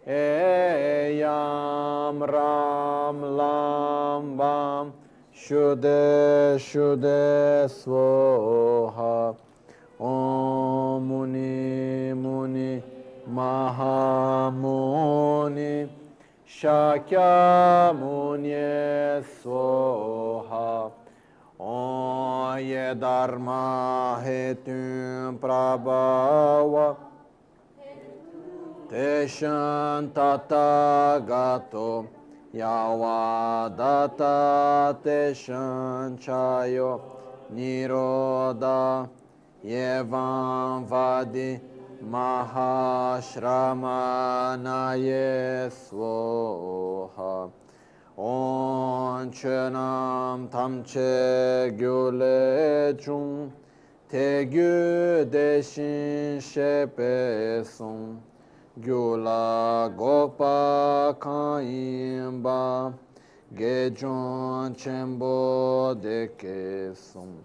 Eyam Ram Lam Bam Shude Shude Svoha Om Muni Muni Mahamuni Shakya Muni Svoha Om Ye Dharma Hetum Prabhava Teshan Tathagato Yavadata Teshan Chayo Niroda Yevam Vadi Mahashramana Svoha Om Chenam Tamche Gyule Chung Te Gyu Deshin Shepe Sung Gyula Gopa Kaimba Gejon Chembo Deke Sung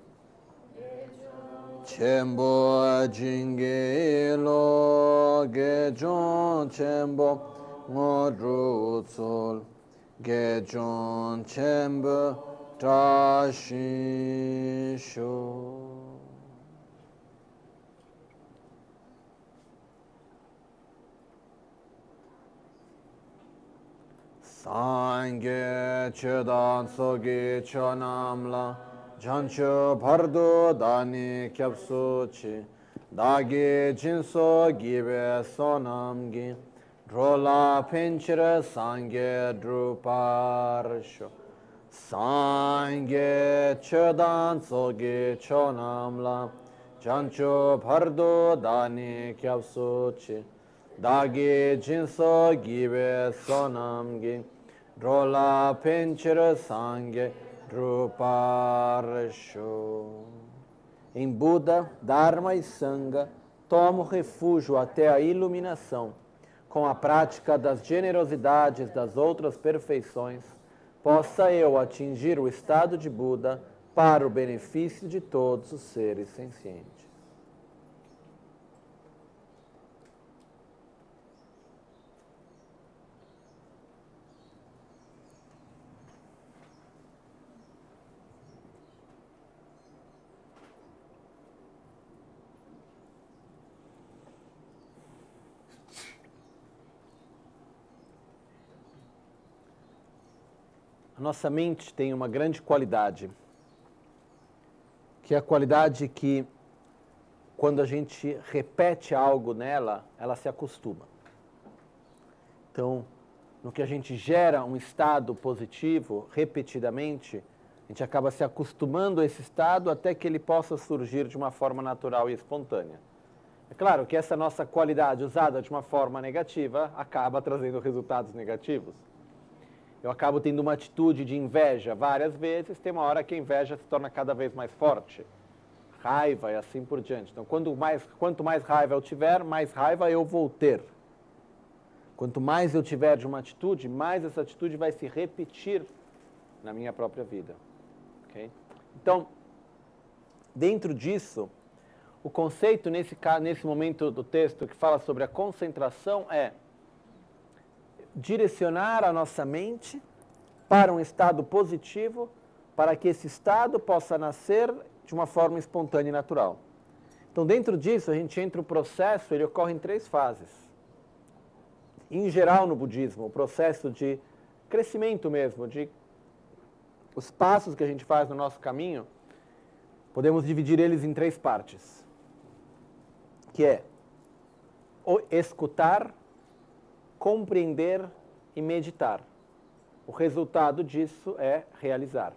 Chembo Jingelo Gejon Chembo Ngodrutsol Gejon Chembo Tashisho. Sangye chedan sogi chonamla jancho bhardo dani kyapso chi dagi jinso gibe sonamgi drola pinchira sangye druparsho Sangye chedan sogi chonamla jancho bhardo dani kyapso chi dagi jinso gibe sonamgi Drola Penchira Sangye Druparsho. Em Buda, Dharma e Sangha, tomo refúgio até a iluminação. Com a prática das generosidades das outras perfeições, possa eu atingir o estado de Buda para o benefício de todos os seres sencientes. A nossa mente tem uma grande qualidade, que é a qualidade que, quando a gente repete algo nela, ela se acostuma. Então, no que a gente gera um estado positivo, repetidamente, a gente acaba se acostumando a esse estado até que ele possa surgir de uma forma natural e espontânea. É claro que essa nossa qualidade usada de uma forma negativa acaba trazendo resultados negativos. Eu acabo tendo uma atitude de inveja várias vezes, tem uma hora que a inveja se torna cada vez mais forte. Raiva e assim por diante. Então, quanto mais raiva eu tiver, mais raiva eu vou ter. Quanto mais eu tiver de uma atitude, mais essa atitude vai se repetir na minha própria vida. Okay? Então, dentro disso, o conceito nesse momento do texto que fala sobre a concentração é direcionar a nossa mente para um estado positivo, para que esse estado possa nascer de uma forma espontânea e natural. Então, dentro disso, a gente entra o processo, ele ocorre em 3 fases. Em geral, no budismo, o processo de crescimento mesmo, de os passos que a gente faz no nosso caminho, podemos dividir eles em 3 partes, que é o escutar, compreender e meditar. O resultado disso é realizar.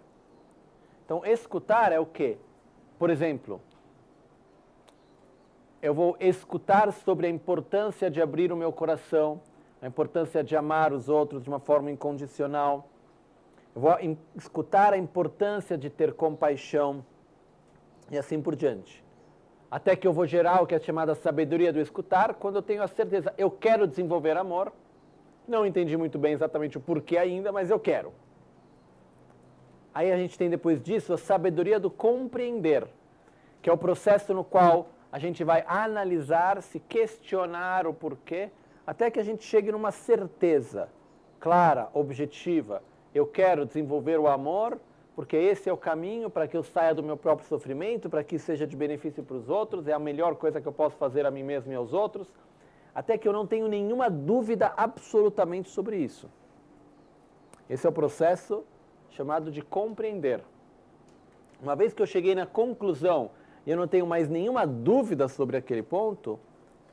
Então, escutar é o quê? Por exemplo, eu vou escutar sobre a importância de abrir o meu coração, a importância de amar os outros de uma forma incondicional. Eu vou escutar a importância de ter compaixão e assim por diante. Até que eu vou gerar o que é chamada sabedoria do escutar, quando eu tenho a certeza, eu quero desenvolver amor, não entendi muito bem exatamente o porquê ainda, mas eu quero. Aí a gente tem depois disso a sabedoria do compreender, que que é o processo no qual a gente vai analisar, se questionar o porquê, até que a gente chegue numa certeza clara, objetiva. Eu quero desenvolver o amor, porque esse é o caminho para que eu saia do meu próprio sofrimento, para que isso seja de benefício para os outros, é a melhor coisa que eu posso fazer a mim mesmo e aos outros, até que eu não tenho nenhuma dúvida absolutamente sobre isso. Esse é o processo chamado de compreender. Uma vez que eu cheguei na conclusão e eu não tenho mais nenhuma dúvida sobre aquele ponto,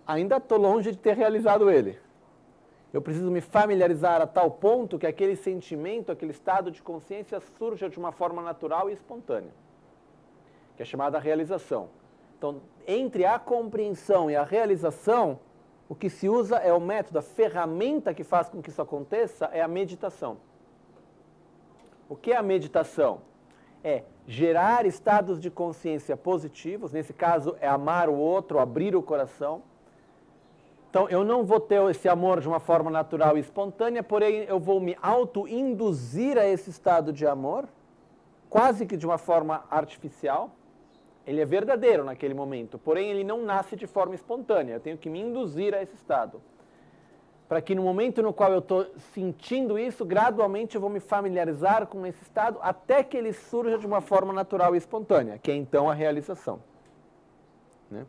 ainda estou longe de ter realizado ele. Eu preciso me familiarizar a tal ponto que aquele sentimento, aquele estado de consciência surja de uma forma natural e espontânea, que é chamada realização. Então, entre a compreensão e a realização, o que se usa é o método, a ferramenta que faz com que isso aconteça é a meditação. O que é a meditação? É gerar estados de consciência positivos, nesse caso é amar o outro, abrir o coração. Então, eu não vou ter esse amor de uma forma natural e espontânea, porém eu vou me auto-induzir a esse estado de amor, quase que de uma forma artificial. Ele é verdadeiro naquele momento, porém ele não nasce de forma espontânea. Eu tenho que me induzir a esse estado. Para que no momento no qual eu estou sentindo isso, gradualmente eu vou me familiarizar com esse estado, até que ele surja de uma forma natural e espontânea, que é então a realização. Né?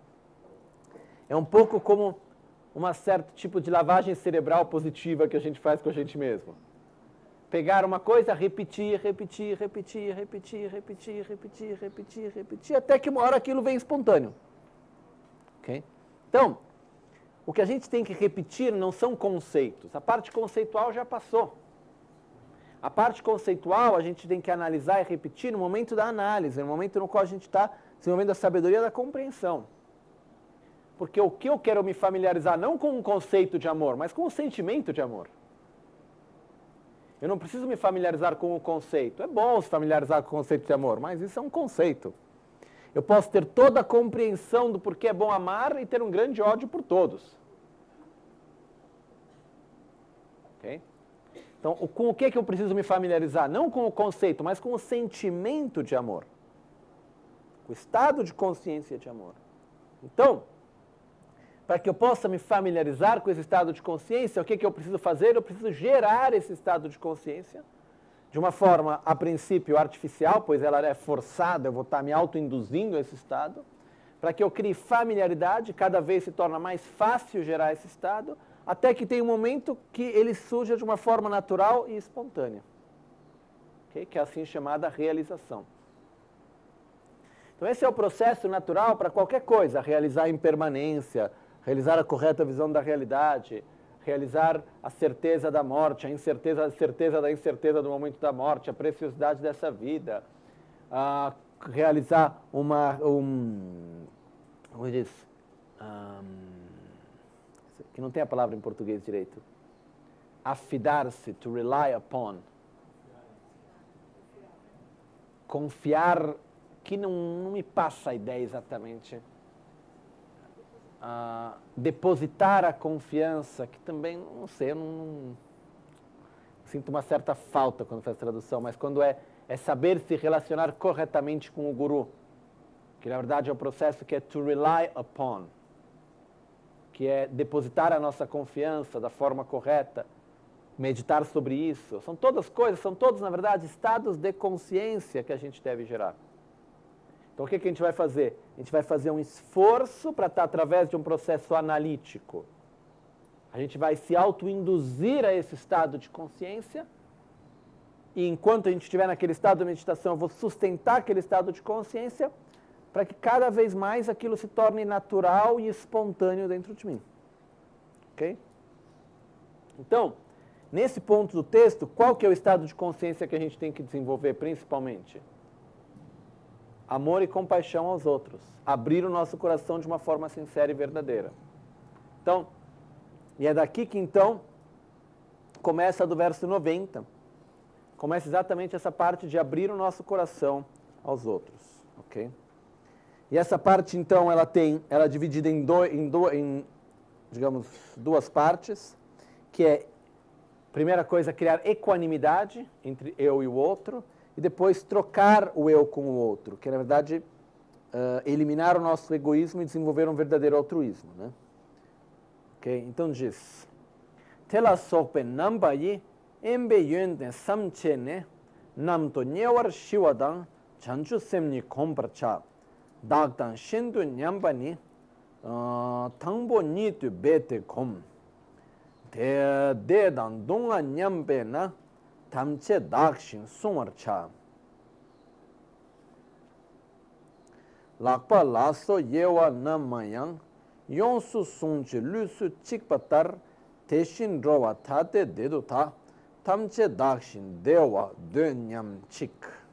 É um pouco como um certo tipo de lavagem cerebral positiva que a gente faz com a gente mesmo. Pegar uma coisa, repetir, até que uma hora aquilo vem espontâneo. Okay? Então, o que a gente tem que repetir não são conceitos. A parte conceitual já passou. A parte conceitual a gente tem que analisar e repetir no momento da análise, no momento no qual a gente está desenvolvendo a sabedoria da compreensão. Porque o que eu quero me familiarizar não com um conceito de amor, mas com o sentimento de amor. Eu não preciso me familiarizar com o conceito. É bom se familiarizar com o conceito de amor, mas isso é um conceito. Eu posso ter toda a compreensão do porquê é bom amar e ter um grande ódio por todos. Ok? Então, com o que eu preciso me familiarizar? Não com o conceito, mas com o sentimento de amor. Com o estado de consciência de amor. Então, para que eu possa me familiarizar com esse estado de consciência, o que eu preciso fazer? Eu preciso gerar esse estado de consciência de uma forma, a princípio, artificial, pois ela é forçada, eu vou estar me auto-induzindo a esse estado, para que eu crie familiaridade, cada vez se torna mais fácil gerar esse estado, até que tem um momento que ele surja de uma forma natural e espontânea, okay? Que é assim chamada realização. Então esse é o processo natural para qualquer coisa, realizar a impermanência, realizar a correta visão da realidade, realizar a certeza da morte, a certeza da incerteza do momento da morte, a preciosidade dessa vida, realizar como diz, que não tem a palavra em português direito, afidar-se, to rely upon, confiar, que não me passa a ideia exatamente. Depositar a confiança, que também, não sei, eu não sinto uma certa falta quando faz tradução, mas quando é saber se relacionar corretamente com o guru, que na verdade é o processo que é to rely upon, que é depositar a nossa confiança da forma correta, meditar sobre isso. São todas coisas, são todos, na verdade, estados de consciência que a gente deve gerar. Então, o que a gente vai fazer? A gente vai fazer um esforço para estar através de um processo analítico. A gente vai se auto-induzir a esse estado de consciência e enquanto a gente estiver naquele estado de meditação, eu vou sustentar aquele estado de consciência para que cada vez mais aquilo se torne natural e espontâneo dentro de mim. Ok? Então, nesse ponto do texto, qual que é o estado de consciência que a gente tem que desenvolver principalmente? Amor e compaixão aos outros. Abrir o nosso coração de uma forma sincera e verdadeira. Então, e é daqui que então começa do verso 90. Começa exatamente essa parte de abrir o nosso coração aos outros. Ok? E essa parte então ela é dividida em digamos, duas partes, que é, primeira coisa, criar equanimidade entre eu e o outro, e depois trocar o eu com o outro, que na verdade eliminar o nosso egoísmo e desenvolver um verdadeiro altruísmo. Né? Okay? Então diz, tela sokpe namba yi embe yönde samche ne namto nyewar shiwadang chanchu semni komparcha dagdang shindu nyambani tangbo nitu bete kom de dang donga nyambe na tamche dakshin sunwarcha lakpa laso yewa na mayang yonsu sungchi lusu chikpatar teshin rowa tate dedu ta tamche dakshin dewa de nyam chik.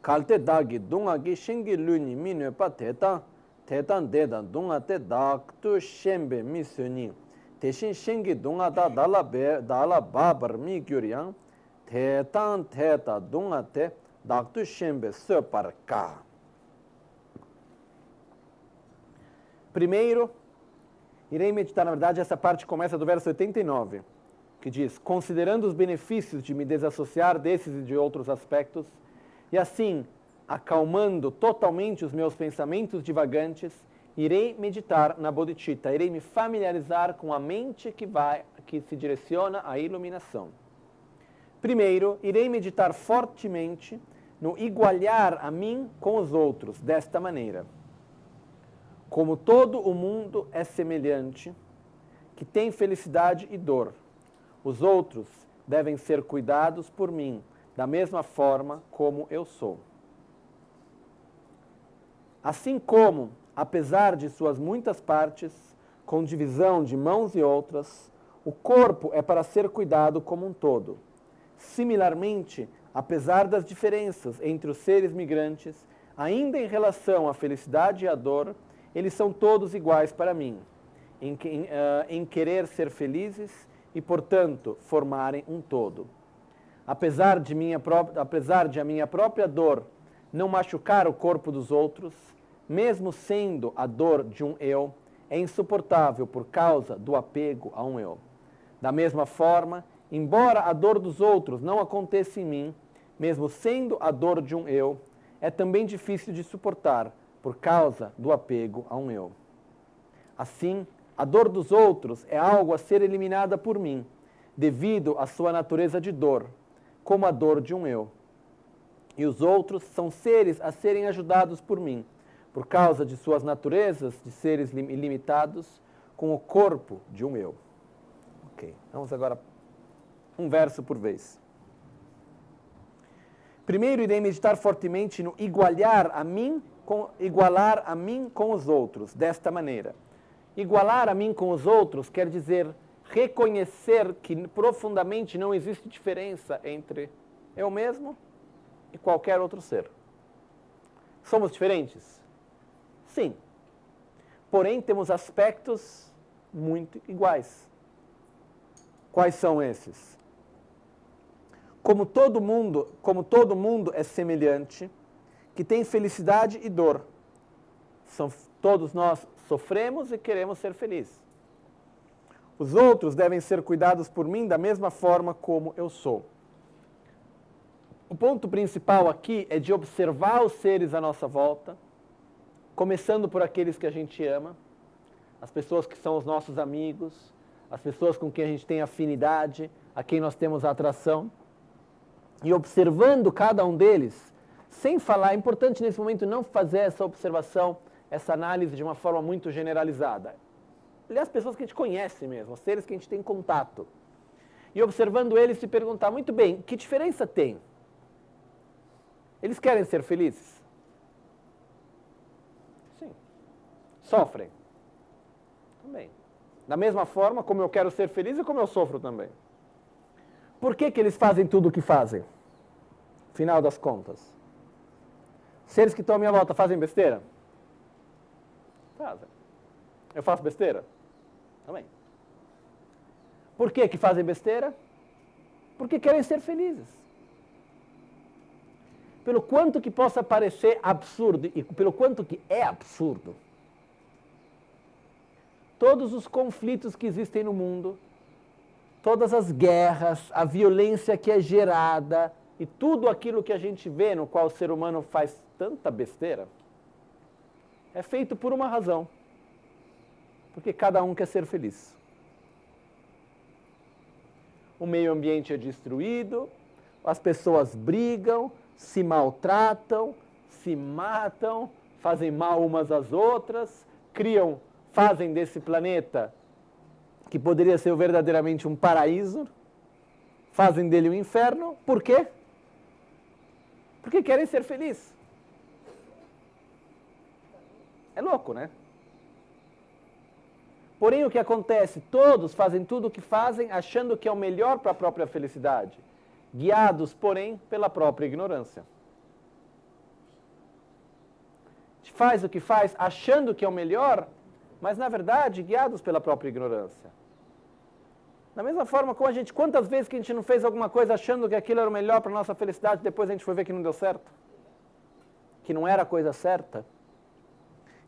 Kalte dagi dunga gi shingi luni minwe pa tetan dedan dunga te daktu shembe mi suni teshin shingi dunga da dala babar mi gyuryang tetan teta dunga te daktu shembe se parka. Primeiro, irei meditar, na verdade, essa parte começa do verso 89, que diz: considerando os benefícios de me desassociar desses e de outros aspectos, e assim, acalmando totalmente os meus pensamentos divagantes, irei meditar na bodhicitta, irei me familiarizar com a mente que se direciona à iluminação. Primeiro, irei meditar fortemente no igualar a mim com os outros, desta maneira. Como todo o mundo é semelhante, que tem felicidade e dor, os outros devem ser cuidados por mim, da mesma forma como eu sou. Assim como, apesar de suas muitas partes, com divisão de mãos e outras, o corpo é para ser cuidado como um todo. Similarmente, apesar das diferenças entre os seres migrantes, ainda em relação à felicidade e à dor, eles são todos iguais para mim, em querer ser felizes e, portanto, formarem um todo. Apesar de a minha própria dor não machucar o corpo dos outros, mesmo sendo a dor de um eu, é insuportável por causa do apego a um eu. Da mesma forma, embora a dor dos outros não aconteça em mim, mesmo sendo a dor de um eu, é também difícil de suportar por causa do apego a um eu. Assim, a dor dos outros é algo a ser eliminada por mim, devido à sua natureza de dor, como a dor de um eu. E os outros são seres a serem ajudados por mim, por causa de suas naturezas de seres ilimitados, com o corpo de um eu. Ok, vamos agora um verso por vez. Primeiro irei meditar fortemente no igualar a mim com os outros, desta maneira. Igualar a mim com os outros quer dizer reconhecer que profundamente não existe diferença entre eu mesmo e qualquer outro ser. Somos diferentes? Sim. Porém, temos aspectos muito iguais. Quais são esses? Como todo mundo é semelhante, que tem felicidade e dor. Todos nós sofremos e queremos ser felizes. Os outros devem ser cuidados por mim da mesma forma como eu sou. O ponto principal aqui é de observar os seres à nossa volta, começando por aqueles que a gente ama, as pessoas que são os nossos amigos, as pessoas com quem a gente tem afinidade, a quem nós temos atração, e observando cada um deles, sem falar, é importante nesse momento não fazer essa observação, essa análise de uma forma muito generalizada. Aliás, pessoas que a gente conhece mesmo, seres que a gente tem contato. E observando eles, se perguntar, muito bem, que diferença tem? Eles querem ser felizes? Sim. Sofrem? Também. Da mesma forma como eu quero ser feliz e como eu sofro também. Por que eles fazem tudo o que fazem? Final das contas. Seres que estão à minha volta fazem besteira? Fazem. Eu faço besteira? Também. Por que fazem besteira? Porque querem ser felizes. Pelo quanto que possa parecer absurdo e pelo quanto que é absurdo, todos os conflitos que existem no mundo, todas as guerras, a violência que é gerada e tudo aquilo que a gente vê no qual o ser humano faz tanta besteira, é feito por uma razão. Porque cada um quer ser feliz. O meio ambiente é destruído, as pessoas brigam, se maltratam, se matam, fazem mal umas às outras, fazem desse planeta, que poderia ser verdadeiramente um paraíso, fazem dele um inferno. Por quê? Porque querem ser felizes. É louco, né? Porém, o que acontece? Todos fazem tudo o que fazem achando que é o melhor para a própria felicidade, guiados, porém, pela própria ignorância. Faz o que faz achando que é o melhor, mas, na verdade, guiados pela própria ignorância. Da mesma forma como quantas vezes que a gente não fez alguma coisa achando que aquilo era o melhor para a nossa felicidade, depois a gente foi ver que não deu certo? Que não era a coisa certa?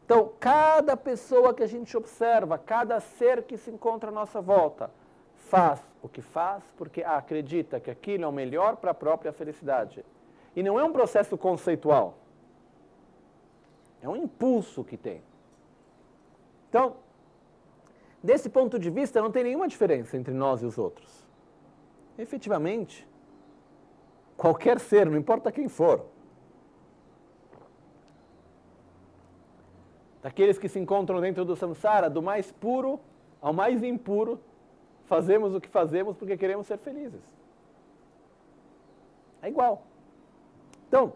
Então, cada pessoa que a gente observa, cada ser que se encontra à nossa volta, faz o que faz porque acredita que aquilo é o melhor para a própria felicidade. E não é um processo conceitual. É um impulso que tem. Então, desse ponto de vista, não tem nenhuma diferença entre nós e os outros. Efetivamente, qualquer ser, não importa quem for, daqueles que se encontram dentro do samsara, do mais puro ao mais impuro, fazemos o que fazemos porque queremos ser felizes. É igual. Então,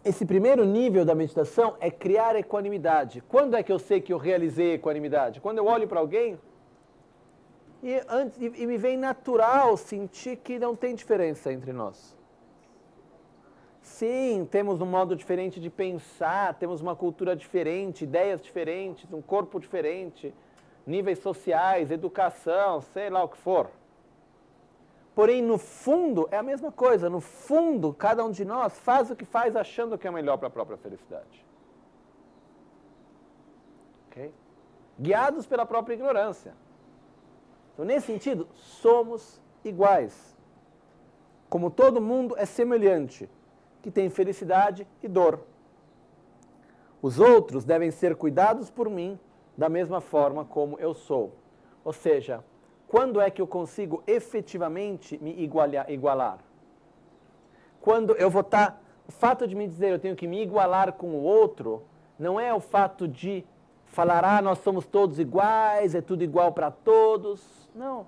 esse primeiro nível da meditação é criar equanimidade. Quando é que eu sei que eu realizei equanimidade? Quando eu olho para alguém e me vem natural sentir que não tem diferença entre nós. Sim, temos um modo diferente de pensar, temos uma cultura diferente, ideias diferentes, um corpo diferente, níveis sociais, educação, sei lá o que for. Porém, no fundo, é a mesma coisa. No fundo, cada um de nós faz o que faz achando que é melhor para a própria felicidade. Okay? Guiados pela própria ignorância. Então, nesse sentido, somos iguais. Como todo mundo é semelhante, que tem felicidade e dor. Os outros devem ser cuidados por mim da mesma forma como eu sou. Ou seja, quando é que eu consigo efetivamente me igualar? Quando eu vou estar... O fato de me dizer eu tenho que me igualar com o outro, não é o fato de falar, nós somos todos iguais, é tudo igual para todos. Não.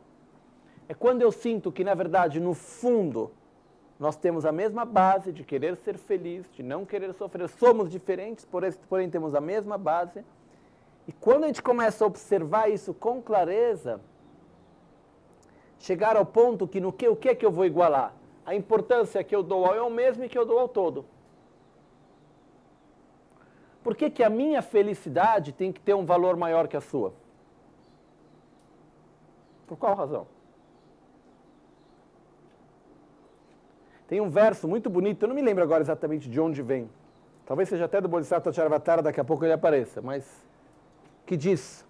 É quando eu sinto que, na verdade, no fundo, nós temos a mesma base de querer ser feliz, de não querer sofrer. Somos diferentes, porém temos a mesma base. E quando a gente começa a observar isso com clareza, chegar ao ponto que o que é que eu vou igualar? A importância que eu dou ao eu mesmo e que eu dou ao todo. Por que a minha felicidade tem que ter um valor maior que a sua? Por qual razão? Tem um verso muito bonito, eu não me lembro agora exatamente de onde vem. Talvez seja até do Bodhisattva Charvatara, daqui a pouco ele apareça, mas que diz: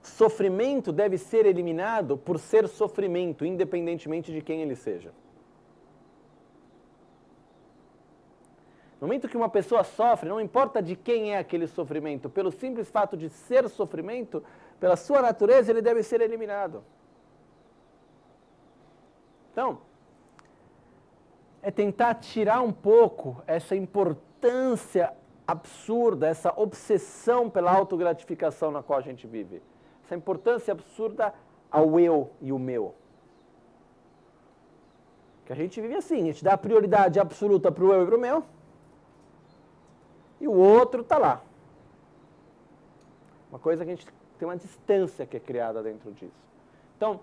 sofrimento deve ser eliminado por ser sofrimento, independentemente de quem ele seja. No momento que uma pessoa sofre, não importa de quem é aquele sofrimento, pelo simples fato de ser sofrimento, pela sua natureza, ele deve ser eliminado. Então, é tentar tirar um pouco essa importância absurda, essa obsessão pela autogratificação na qual a gente vive. Essa importância absurda ao eu e o meu. Que a gente vive assim, a gente dá a prioridade absoluta para o eu e para o meu, e o outro está lá. Uma coisa que a gente tem uma distância que é criada dentro disso. Então,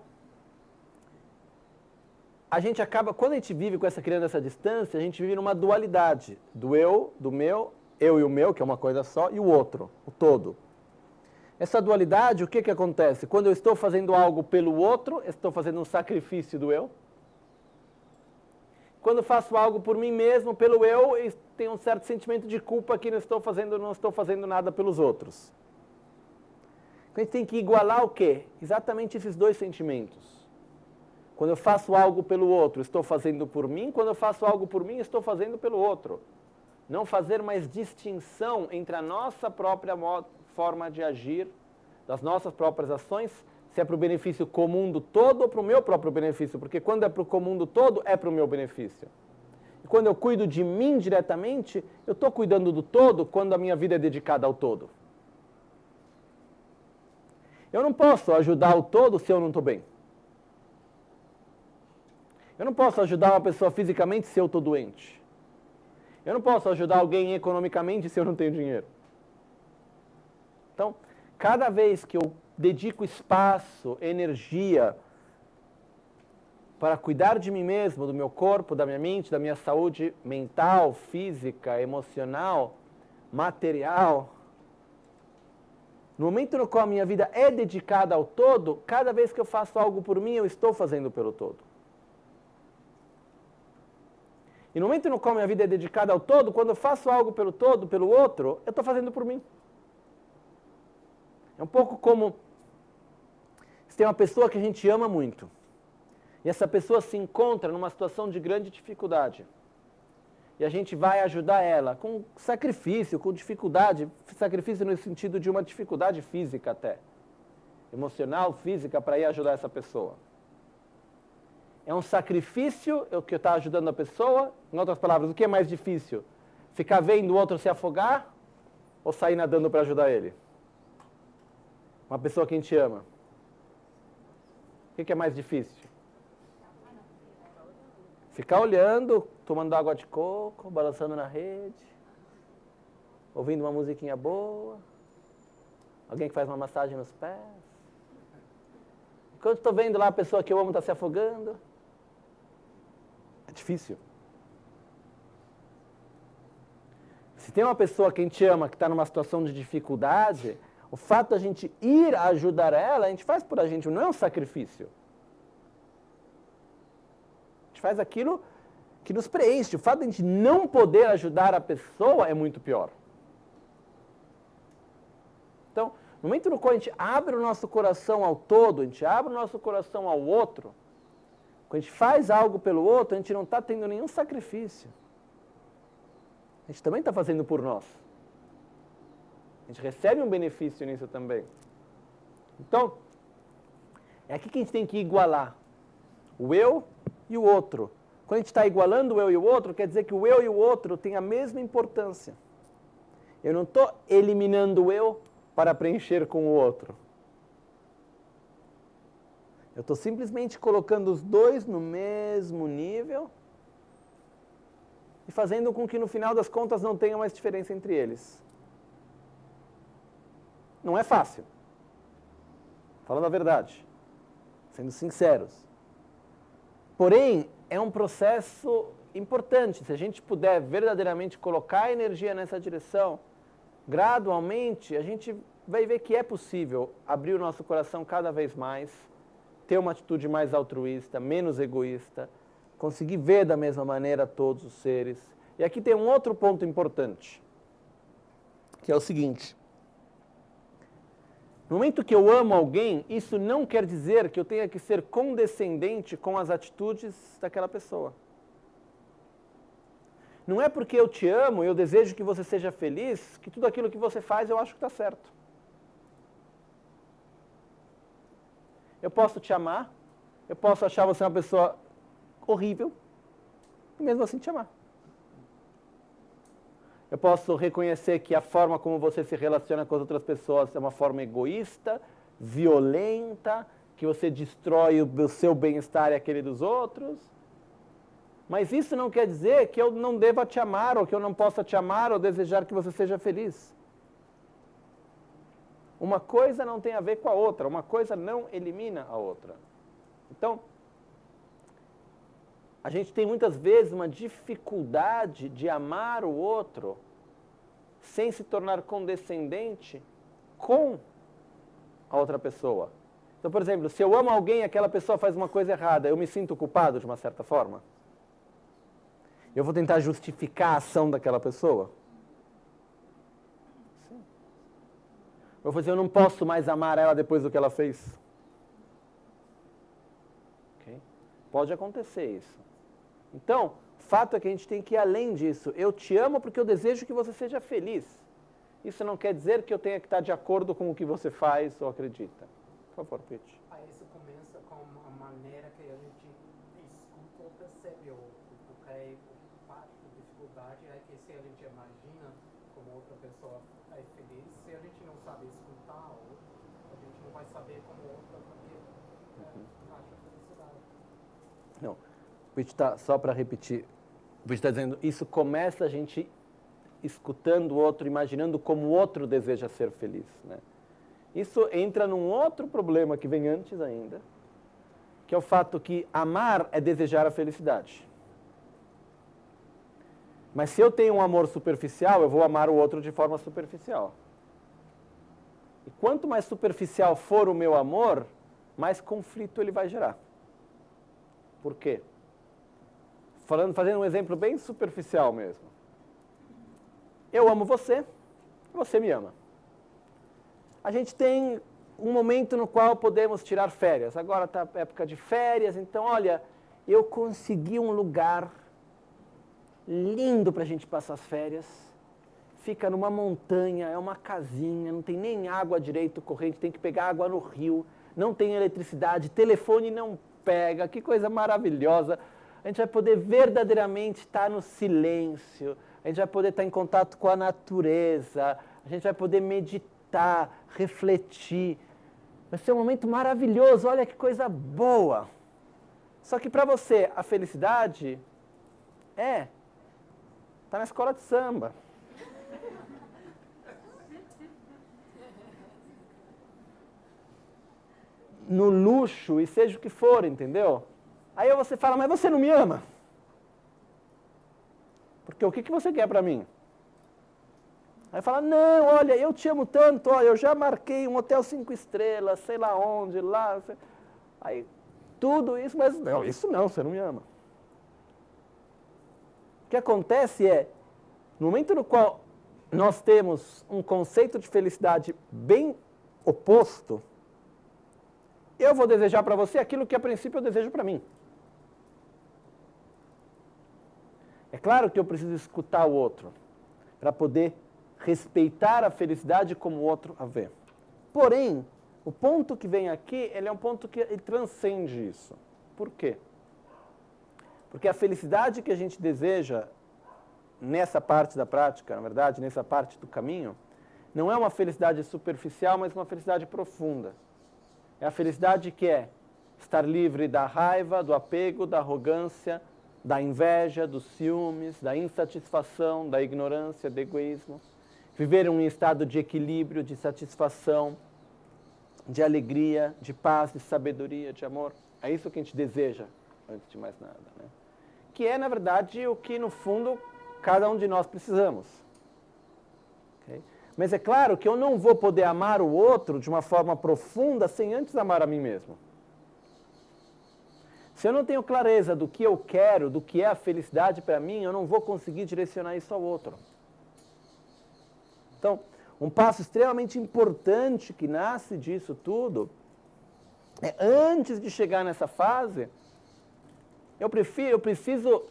a gente acaba, quando a gente vive com criando essa distância, a gente vive numa dualidade do eu, do meu, eu e o meu, que é uma coisa só, e o outro, o todo. Essa dualidade, o que acontece? Quando eu estou fazendo algo pelo outro, estou fazendo um sacrifício do eu. Quando faço algo por mim mesmo, pelo eu, tenho um certo sentimento de culpa que não estou fazendo nada pelos outros. Então, a gente tem que igualar o quê? Exatamente esses dois sentimentos. Quando eu faço algo pelo outro, estou fazendo por mim. Quando eu faço algo por mim, estou fazendo pelo outro. Não fazer mais distinção entre a nossa própria forma de agir, das nossas próprias ações, se é para o benefício comum do todo ou para o meu próprio benefício. Porque quando é para o comum do todo, é para o meu benefício. E quando eu cuido de mim diretamente, eu estou cuidando do todo quando a minha vida é dedicada ao todo. Eu não posso ajudar o todo se eu não estou bem. Eu não posso ajudar uma pessoa fisicamente se eu estou doente. Eu não posso ajudar alguém economicamente se eu não tenho dinheiro. Então, cada vez que eu dedico espaço, energia para cuidar de mim mesmo, do meu corpo, da minha mente, da minha saúde mental, física, emocional, material, no momento no qual a minha vida é dedicada ao todo, cada vez que eu faço algo por mim, eu estou fazendo pelo todo. E no momento no qual minha vida é dedicada ao todo, quando eu faço algo pelo todo, pelo outro, eu estou fazendo por mim. É um pouco como se tem uma pessoa que a gente ama muito. E essa pessoa se encontra numa situação de grande dificuldade. E a gente vai ajudar ela com sacrifício, com dificuldade. Sacrifício no sentido de uma dificuldade física até. Emocional, física, para ir ajudar essa pessoa. É um sacrifício o que eu estou ajudando a pessoa. Em outras palavras, o que é mais difícil? Ficar vendo o outro se afogar ou sair nadando para ajudar ele? Uma pessoa que a gente ama. O que é mais difícil? Ficar olhando, tomando água de coco, balançando na rede, ouvindo uma musiquinha boa, alguém que faz uma massagem nos pés. Enquanto estou vendo lá a pessoa que eu amo está se afogando, é difícil. Se tem uma pessoa que a gente ama que está numa situação de dificuldade, o fato de a gente ir ajudar ela, a gente faz por a gente, não é um sacrifício. A gente faz aquilo que nos preenche. O fato de a gente não poder ajudar a pessoa é muito pior. Então, no momento no qual a gente abre o nosso coração ao todo, a gente abre o nosso coração ao outro, quando a gente faz algo pelo outro, a gente não está tendo nenhum sacrifício. A gente também está fazendo por nós. A gente recebe um benefício nisso também. Então, é aqui que a gente tem que igualar o eu e o outro. Quando a gente está igualando o eu e o outro, quer dizer que o eu e o outro têm a mesma importância. Eu não estou eliminando o eu para preencher com o outro. Eu estou simplesmente colocando os dois no mesmo nível e fazendo com que no final das contas não tenha mais diferença entre eles. Não é fácil. Falando a verdade. Sendo sinceros. Porém, é um processo importante. Se a gente puder verdadeiramente colocar energia nessa direção, gradualmente a gente vai ver que é possível abrir o nosso coração cada vez mais, ter uma atitude mais altruísta, menos egoísta, conseguir ver da mesma maneira todos os seres. E aqui tem um outro ponto importante, que é o seguinte. No momento que eu amo alguém, isso não quer dizer que eu tenha que ser condescendente com as atitudes daquela pessoa. Não é porque eu te amo e eu desejo que você seja feliz, que tudo aquilo que você faz eu acho que está certo. Eu posso te amar, eu posso achar você uma pessoa horrível, e mesmo assim te amar. Eu posso reconhecer que a forma como você se relaciona com as outras pessoas é uma forma egoísta, violenta, que você destrói o seu bem-estar e aquele dos outros. Mas isso não quer dizer que eu não deva te amar, ou que eu não possa te amar, ou desejar que você seja feliz. Uma coisa não tem a ver com a outra, uma coisa não elimina a outra. Então, a gente tem muitas vezes uma dificuldade de amar o outro sem se tornar condescendente com a outra pessoa. Então, por exemplo, se eu amo alguém e aquela pessoa faz uma coisa errada, eu me sinto culpado de uma certa forma? Eu vou tentar justificar a ação daquela pessoa? Sim. Eu vou dizer, eu não posso mais amar ela depois do que ela fez? Okay? Pode acontecer isso. Então, o fato é que a gente tem que ir além disso. Eu te amo porque eu desejo que você seja feliz. Isso não quer dizer que eu tenha que estar de acordo com o que você faz ou acredita. Por favor, Pete. Isso começa com a maneira que a gente escuta ou percebe o parte da dificuldade é que se a gente imagina como outra pessoa é feliz, se a gente não sabe escutar, a gente não vai saber como outra acha felicidade. Não, o Pete está, só para repetir, o Pete está dizendo, isso começa a gente escutando o outro, imaginando como o outro deseja ser feliz, né? Isso entra num outro problema que vem antes ainda, que é o fato que amar é desejar a felicidade. Mas se eu tenho um amor superficial, eu vou amar o outro de forma superficial. E quanto mais superficial for o meu amor, mais conflito ele vai gerar. Por quê? Fazendo um exemplo bem superficial mesmo. Eu amo você, você me ama. A gente tem um momento no qual podemos tirar férias. Agora está a época de férias, então, olha, eu consegui um lugar lindo para a gente passar as férias. Fica numa montanha, é uma casinha, não tem nem água direito corrente, tem que pegar água no rio, não tem eletricidade, telefone não pega, que coisa maravilhosa. A gente vai poder verdadeiramente estar no silêncio, a gente vai poder estar em contato com a natureza, a gente vai poder meditar, refletir. Vai ser um momento maravilhoso, olha que coisa boa. Só que para você, a felicidade tá na escola de samba. No luxo e seja o que for, entendeu? Aí você fala, mas você não me ama? Porque o que você quer para mim? Aí fala, não, olha, eu te amo tanto, olha, eu já marquei um hotel 5 estrelas, sei lá onde, lá. Aí, tudo isso, mas não, isso não, você não me ama. O que acontece é, no momento no qual nós temos um conceito de felicidade bem oposto, eu vou desejar para você aquilo que a princípio eu desejo para mim. É claro que eu preciso escutar o outro, para poder respeitar a felicidade como o outro a vê. Porém, o ponto que vem aqui, ele é um ponto que ele transcende isso. Por quê? Porque a felicidade que a gente deseja nessa parte da prática, na verdade, nessa parte do caminho, não é uma felicidade superficial, mas uma felicidade profunda. É a felicidade que é estar livre da raiva, do apego, da arrogância, da inveja, dos ciúmes, da insatisfação, da ignorância, do egoísmo. Viver em um estado de equilíbrio, de satisfação, de alegria, de paz, de sabedoria, de amor. É isso que a gente deseja, antes de mais nada, né? Que é, na verdade, o que, no fundo, cada um de nós precisamos. Okay? Mas é claro que eu não vou poder amar o outro de uma forma profunda sem antes amar a mim mesmo. Se eu não tenho clareza do que eu quero, do que é a felicidade para mim, eu não vou conseguir direcionar isso ao outro. Então, um passo extremamente importante que nasce disso tudo é, antes de chegar nessa fase, eu preciso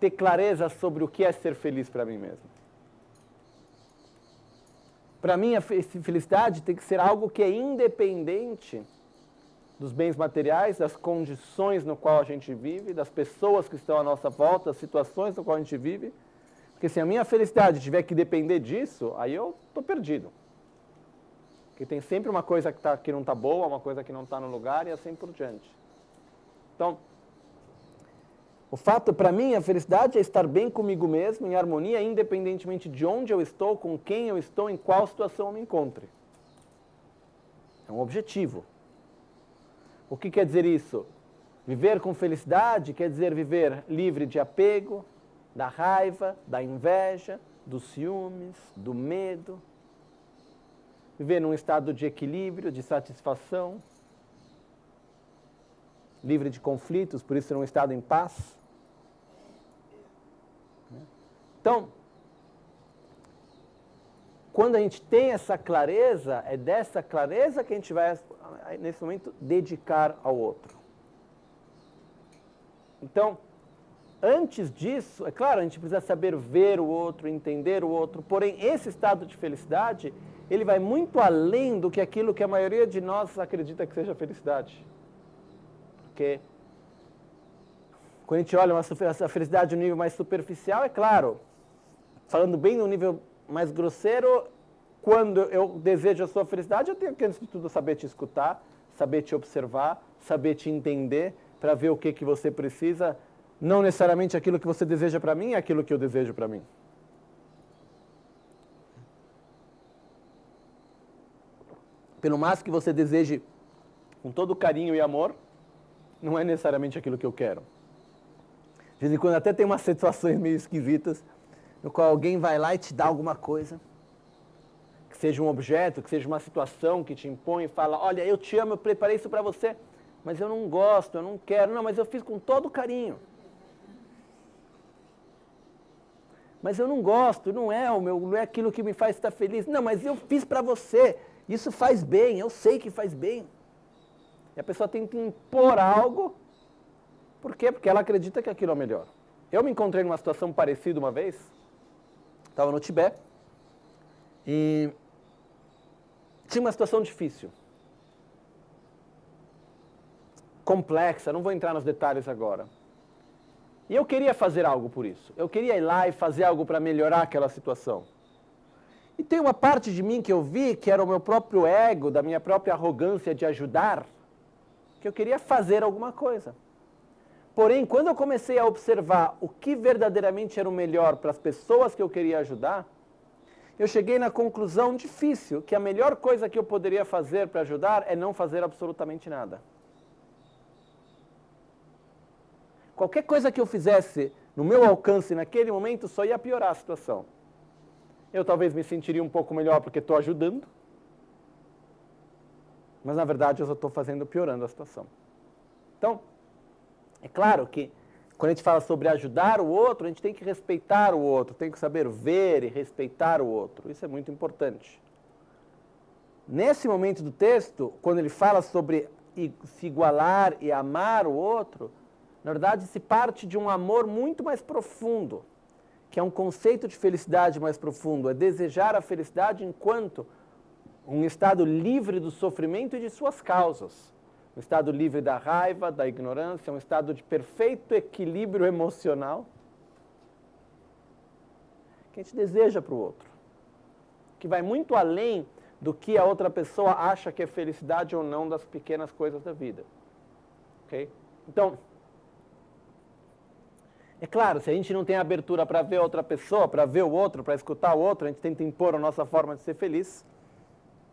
ter clareza sobre o que é ser feliz para mim mesmo. Para mim, a felicidade tem que ser algo que é independente dos bens materiais, das condições no qual a gente vive, das pessoas que estão à nossa volta, das situações no qual a gente vive. Porque se a minha felicidade tiver que depender disso, aí eu estou perdido. Porque tem sempre uma coisa que não está boa, uma coisa que não está no lugar e assim por diante. Então, o fato para mim, a felicidade é estar bem comigo mesmo, em harmonia, independentemente de onde eu estou, com quem eu estou, em qual situação eu me encontre. É um objetivo. O que quer dizer isso? Viver com felicidade quer dizer viver livre de apego, da raiva, da inveja, dos ciúmes, do medo. Viver num estado de equilíbrio, de satisfação, livre de conflitos, por isso num estado em paz. Então, quando a gente tem essa clareza, é dessa clareza que a gente vai, nesse momento, dedicar ao outro. Então, antes disso, é claro, a gente precisa saber ver o outro, entender o outro, porém esse estado de felicidade, ele vai muito além do que aquilo que a maioria de nós acredita que seja felicidade. Porque quando a gente olha a felicidade no nível mais superficial, é claro, falando bem no nível mais grosseiro, quando eu desejo a sua felicidade, eu tenho que, antes de tudo, saber te escutar, saber te observar, saber te entender, para ver o que você precisa. Não necessariamente aquilo que você deseja para mim é aquilo que eu desejo para mim. Pelo mais que você deseje com todo carinho e amor, não é necessariamente aquilo que eu quero. De vez em quando até tem umas situações meio esquisitas, no qual alguém vai lá e te dá alguma coisa, que seja um objeto, que seja uma situação que te impõe e fala, olha, eu te amo, eu preparei isso para você, mas eu não gosto, eu não quero, não, mas eu fiz com todo carinho. Mas eu não gosto, não é aquilo que me faz estar feliz. Não, mas eu fiz para você, isso faz bem, eu sei que faz bem. E a pessoa tem que impor algo, por quê? Porque ela acredita que aquilo é o melhor. Eu me encontrei numa situação parecida uma vez, estava no Tibete, e tinha uma situação difícil, complexa, não vou entrar nos detalhes agora. E eu queria fazer algo por isso. Eu queria ir lá e fazer algo para melhorar aquela situação. E tem uma parte de mim que eu vi, que era o meu próprio ego, da minha própria arrogância de ajudar, que eu queria fazer alguma coisa. Porém, quando eu comecei a observar o que verdadeiramente era o melhor para as pessoas que eu queria ajudar, eu cheguei na conclusão difícil, que a melhor coisa que eu poderia fazer para ajudar é não fazer absolutamente nada. Qualquer coisa que eu fizesse no meu alcance naquele momento só ia piorar a situação. Eu talvez me sentiria um pouco melhor porque estou ajudando, mas na verdade eu só estou piorando a situação. Então, é claro que quando a gente fala sobre ajudar o outro, a gente tem que respeitar o outro, tem que saber ver e respeitar o outro. Isso é muito importante. Nesse momento do texto, quando ele fala sobre se igualar e amar o outro, na verdade, se parte de um amor muito mais profundo, que é um conceito de felicidade mais profundo, é desejar a felicidade enquanto um estado livre do sofrimento e de suas causas. Um estado livre da raiva, da ignorância, um estado de perfeito equilíbrio emocional, que a gente deseja para o outro, que vai muito além do que a outra pessoa acha que é felicidade ou não das pequenas coisas da vida. Ok? Então, é claro, se a gente não tem abertura para ver outra pessoa, para ver o outro, para escutar o outro, a gente tenta impor a nossa forma de ser feliz,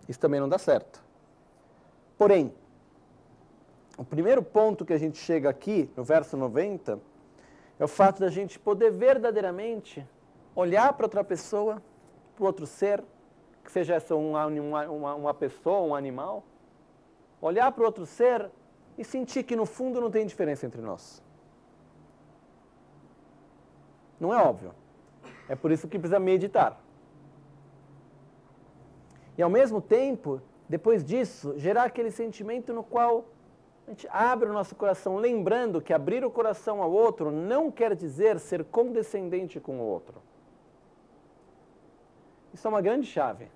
isso também não dá certo. Porém, o primeiro ponto que a gente chega aqui, no verso 90, é o fato da gente poder verdadeiramente olhar para outra pessoa, para o outro ser, que seja essa uma pessoa, um animal, olhar para o outro ser e sentir que no fundo não tem diferença entre nós. Não é óbvio. É por isso que precisa meditar. E ao mesmo tempo, depois disso, gerar aquele sentimento no qual a gente abre o nosso coração, lembrando que abrir o coração ao outro não quer dizer ser condescendente com o outro. Isso é uma grande chave.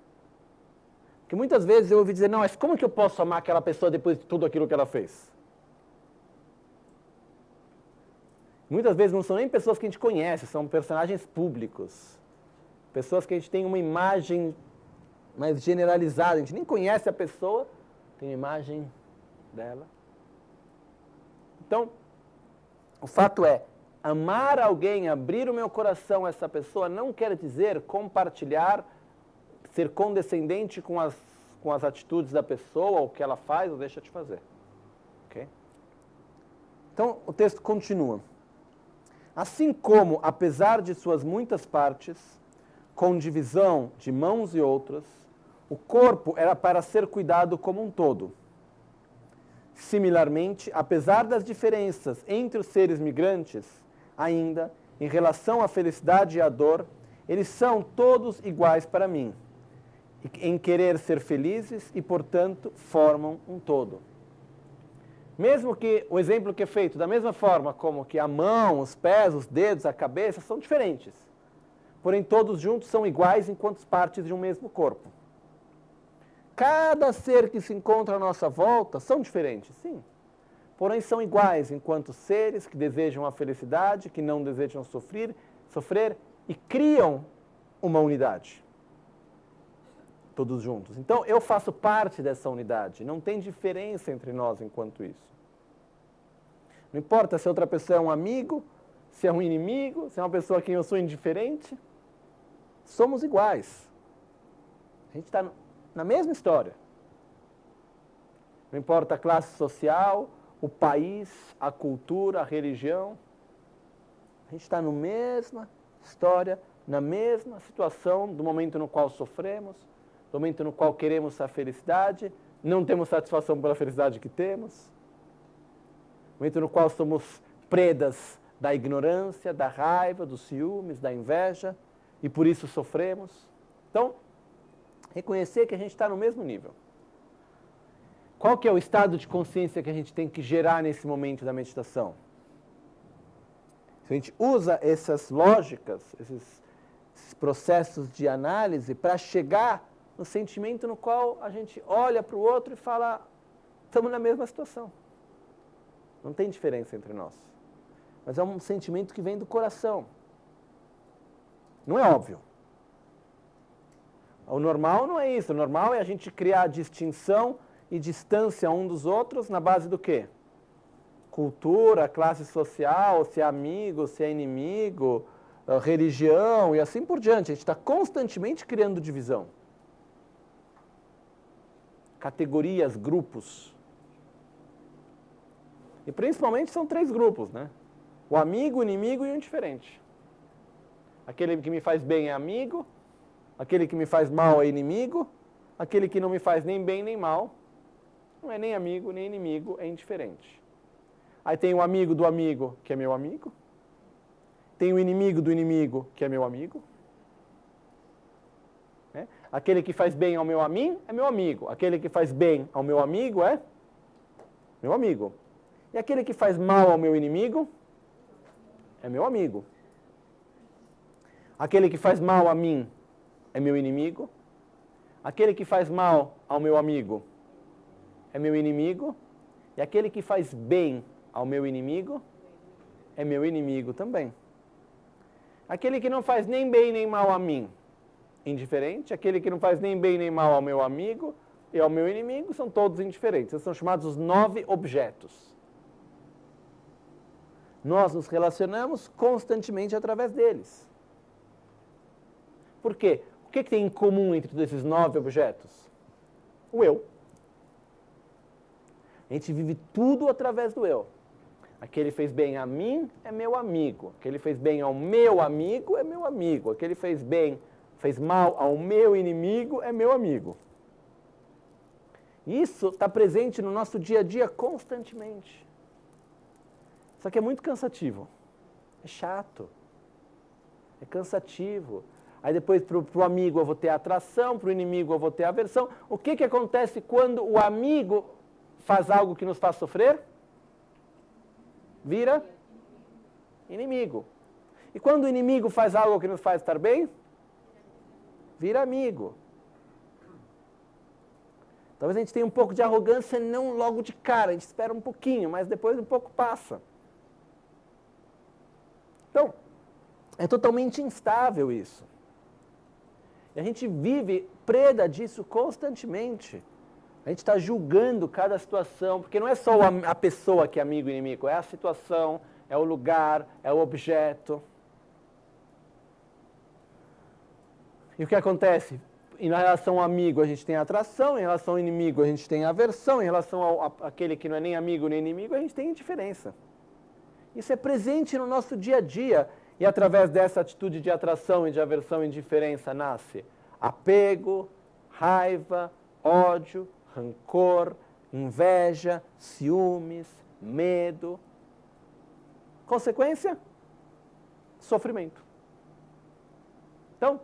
Porque muitas vezes eu ouvi dizer, não, mas como que eu posso amar aquela pessoa depois de tudo aquilo que ela fez? Muitas vezes não são nem pessoas que a gente conhece, são personagens públicos. Pessoas que a gente tem uma imagem mais generalizada, a gente nem conhece a pessoa, tem uma imagem dela. Então, o fato é, amar alguém, abrir o meu coração a essa pessoa, não quer dizer compartilhar, ser condescendente com as atitudes da pessoa, o que ela faz ou deixa de fazer. Okay? Então, o texto continua. Assim como, apesar de suas muitas partes, com divisão de mãos e outras, o corpo era para ser cuidado como um todo. Similarmente, apesar das diferenças entre os seres migrantes, ainda, em relação à felicidade e à dor, eles são todos iguais para mim, em querer ser felizes e, portanto, formam um todo. Mesmo que o exemplo que é feito da mesma forma como que a mão, os pés, os dedos, a cabeça são diferentes. Porém, todos juntos são iguais enquanto partes de um mesmo corpo. Cada ser que se encontra à nossa volta são diferentes, sim. Porém, são iguais enquanto seres que desejam a felicidade, que não desejam sofrer e criam uma unidade. Todos juntos. Então, eu faço parte dessa unidade. Não tem diferença entre nós enquanto isso. Não importa se a outra pessoa é um amigo, se é um inimigo, se é uma pessoa a quem eu sou indiferente. Somos iguais. A gente está na mesma história. Não importa a classe social, o país, a cultura, a religião. A gente está na mesma história, na mesma situação do momento no qual sofremos, do momento no qual queremos a felicidade, não temos satisfação pela felicidade que temos, no momento no qual somos predas da ignorância, da raiva, dos ciúmes, da inveja, e por isso sofremos. Então, reconhecer que a gente está no mesmo nível. Qual que é o estado de consciência que a gente tem que gerar nesse momento da meditação? Se a gente usa essas lógicas, esses processos de análise para chegar no sentimento no qual a gente olha para o outro e fala, estamos na mesma situação. Não tem diferença entre nós. Mas é um sentimento que vem do coração. Não é óbvio. O normal não é isso. O normal é a gente criar distinção e distância um dos outros na base do quê? Cultura, classe social, se é amigo, se é inimigo, religião e assim por diante. A gente está constantemente criando divisão. Categorias, grupos. E principalmente são 3 grupos, né? O amigo, o inimigo e o indiferente. Aquele que me faz bem é amigo, aquele que me faz mal é inimigo, aquele que não me faz nem bem nem mal, não é nem amigo nem inimigo, é indiferente. Aí tem o amigo do amigo, que é meu amigo, tem o inimigo do inimigo, que é meu amigo. Né? Aquele que faz bem ao meu a mim é meu amigo, aquele que faz bem ao meu amigo é meu amigo. E aquele que faz mal ao meu inimigo é meu amigo. Aquele que faz mal a mim é meu inimigo. Aquele que faz mal ao meu amigo é meu inimigo. E aquele que faz bem ao meu inimigo é meu inimigo também. Aquele que não faz nem bem nem mal a mim, indiferente. Aquele que não faz nem bem nem mal ao meu amigo e ao meu inimigo, são todos indiferentes. Eles são chamados os 9 objetos. Nós nos relacionamos constantemente através deles. Por quê? O que tem em comum entre esses 9 objetos? O eu. A gente vive tudo através do eu. Aquele fez bem a mim é meu amigo. Aquele fez bem ao meu amigo é meu amigo. Aquele fez mal ao meu inimigo é meu amigo. Isso está presente no nosso dia a dia constantemente. Só que é muito cansativo. É chato. É cansativo. Aí depois para o amigo eu vou ter atração, para o inimigo eu vou ter aversão. O que acontece quando o amigo faz algo que nos faz sofrer? Vira inimigo. E quando o inimigo faz algo que nos faz estar bem? Vira amigo. Talvez a gente tenha um pouco de arrogância, não logo de cara, a gente espera um pouquinho, mas depois um pouco passa. Então, é totalmente instável isso. E a gente vive preda disso constantemente. A gente está julgando cada situação, porque não é só a pessoa que é amigo e inimigo, é a situação, é o lugar, é o objeto. E o que acontece? Em relação ao amigo a gente tem atração, em relação ao inimigo a gente tem aversão, em relação àquele que não é nem amigo nem inimigo a gente tem indiferença. Isso é presente no nosso dia a dia. E através dessa atitude de atração e de aversão e indiferença nasce apego, raiva, ódio, rancor, inveja, ciúmes, medo. Consequência? Sofrimento. Então,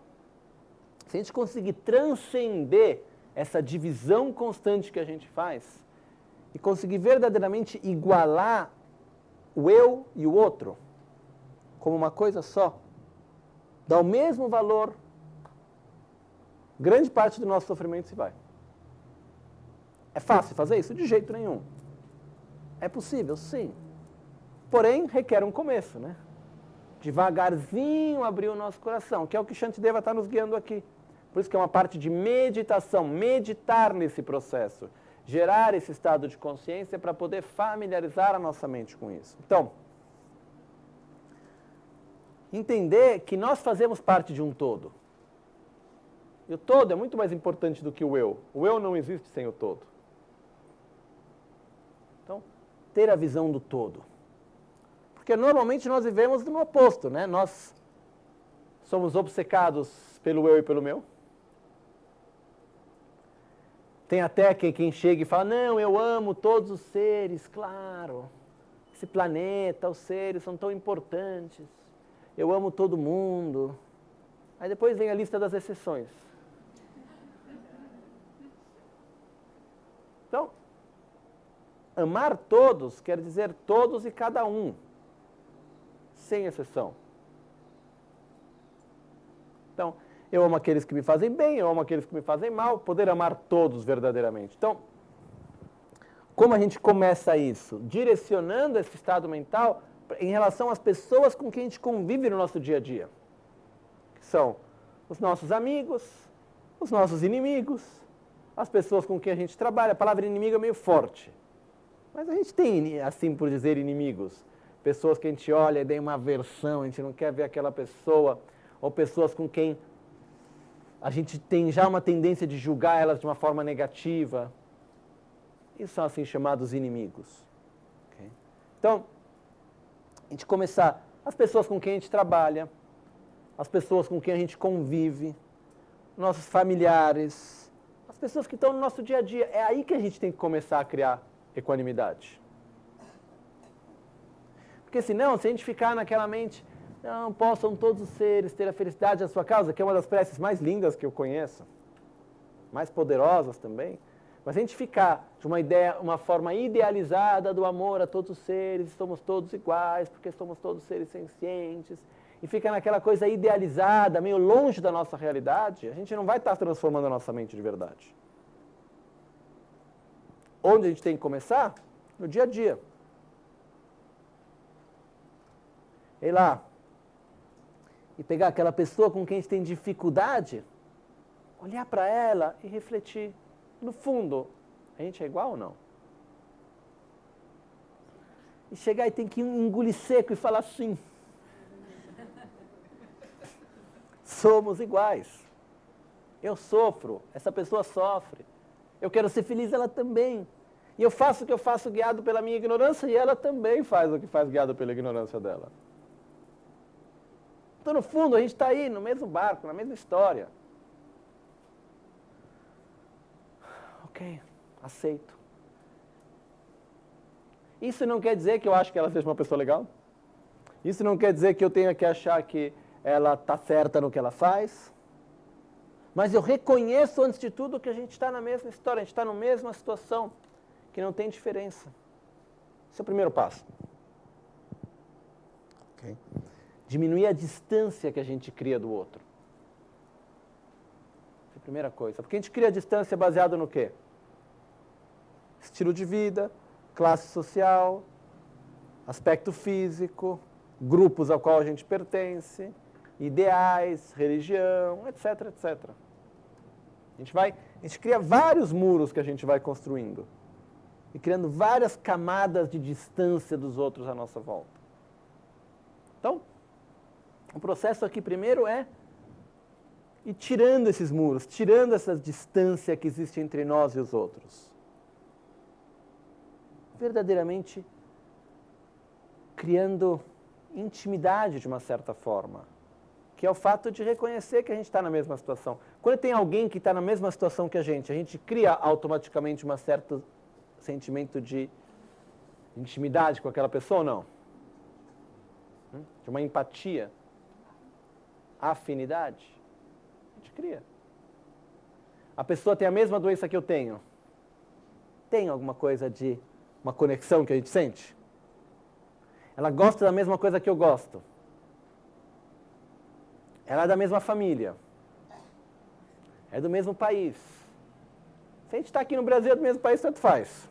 se a gente conseguir transcender essa divisão constante que a gente faz e conseguir verdadeiramente igualar o eu e o outro como uma coisa só, dá o mesmo valor, grande parte do nosso sofrimento se vai. É fácil fazer isso? De jeito nenhum. É possível? Sim. Porém, requer um começo, né? Devagarzinho abrir o nosso coração, que é o que Shantideva está nos guiando aqui. Por isso que é uma parte de meditação, meditar nesse processo, gerar esse estado de consciência para poder familiarizar a nossa mente com isso. Então, entender que nós fazemos parte de um todo. E o todo é muito mais importante do que o eu. O eu não existe sem o todo. Então, ter a visão do todo. Porque normalmente nós vivemos no oposto, né? Nós somos obcecados pelo eu e pelo meu. Tem até quem chega e fala, não, eu amo todos os seres, claro. Esse planeta, os seres são tão importantes. Eu amo todo mundo. Aí depois vem a lista das exceções. Então, amar todos quer dizer todos e cada um, sem exceção. Então, eu amo aqueles que me fazem bem, eu amo aqueles que me fazem mal, poder amar todos verdadeiramente. Então, como a gente começa isso? Direcionando esse estado mental em relação às pessoas com quem a gente convive no nosso dia a dia. Que são os nossos amigos, os nossos inimigos, as pessoas com quem a gente trabalha. A palavra inimigo é meio forte. Mas a gente tem, assim por dizer, inimigos. Pessoas que a gente olha e tem uma aversão, a gente não quer ver aquela pessoa. Ou pessoas com quem a gente tem já uma tendência de julgar elas de uma forma negativa. Isso são assim chamados inimigos. Okay? Então, a gente começar, as pessoas com quem a gente trabalha, as pessoas com quem a gente convive, nossos familiares, as pessoas que estão no nosso dia a dia. É aí que a gente tem que começar a criar equanimidade. Porque senão, se a gente ficar naquela mente, não possam todos os seres ter a felicidade da sua causa, que é uma das preces mais lindas que eu conheço, mais poderosas também, mas a gente ficar de uma ideia, uma forma idealizada do amor a todos os seres, somos todos iguais, porque somos todos seres sencientes, e fica naquela coisa idealizada, meio longe da nossa realidade, a gente não vai estar transformando a nossa mente de verdade. Onde a gente tem que começar? No dia a dia. Ir lá e pegar aquela pessoa com quem a gente tem dificuldade, olhar para ela e refletir. No fundo, a gente é igual ou não? E chegar e tem que engolir seco e falar assim. Somos iguais. Eu sofro, essa pessoa sofre. Eu quero ser feliz, ela também. E eu faço o que eu faço guiado pela minha ignorância e ela também faz o que faz guiado pela ignorância dela. Então, no fundo, a gente está aí no mesmo barco, na mesma história. Ok, aceito. Isso não quer dizer que eu acho que ela seja uma pessoa legal. Isso não quer dizer que eu tenha que achar que ela está certa no que ela faz. Mas eu reconheço, antes de tudo, que a gente está na mesma história, a gente está na mesma situação, que não tem diferença. Esse é o primeiro passo. Okay. Diminuir a distância que a gente cria do outro. Essa é a primeira coisa. Porque a gente cria a distância baseado no quê? Estilo de vida, classe social, aspecto físico, grupos ao qual a gente pertence, ideais, religião, etc, etc. A gente cria vários muros que a gente vai construindo e criando várias camadas de distância dos outros à nossa volta. Então, o processo aqui primeiro é ir tirando esses muros, tirando essa distância que existe entre nós e os outros. Verdadeiramente criando intimidade de uma certa forma, que é o fato de reconhecer que a gente está na mesma situação. Quando tem alguém que está na mesma situação que a gente cria automaticamente um certo sentimento de intimidade com aquela pessoa ou não? De uma empatia, afinidade? A gente cria. A pessoa tem a mesma doença que eu tenho. Tem alguma coisa de uma conexão que a gente sente? Ela gosta da mesma coisa que eu gosto. Ela é da mesma família. É do mesmo país. Se a gente está aqui no Brasil, é do mesmo país, tanto faz.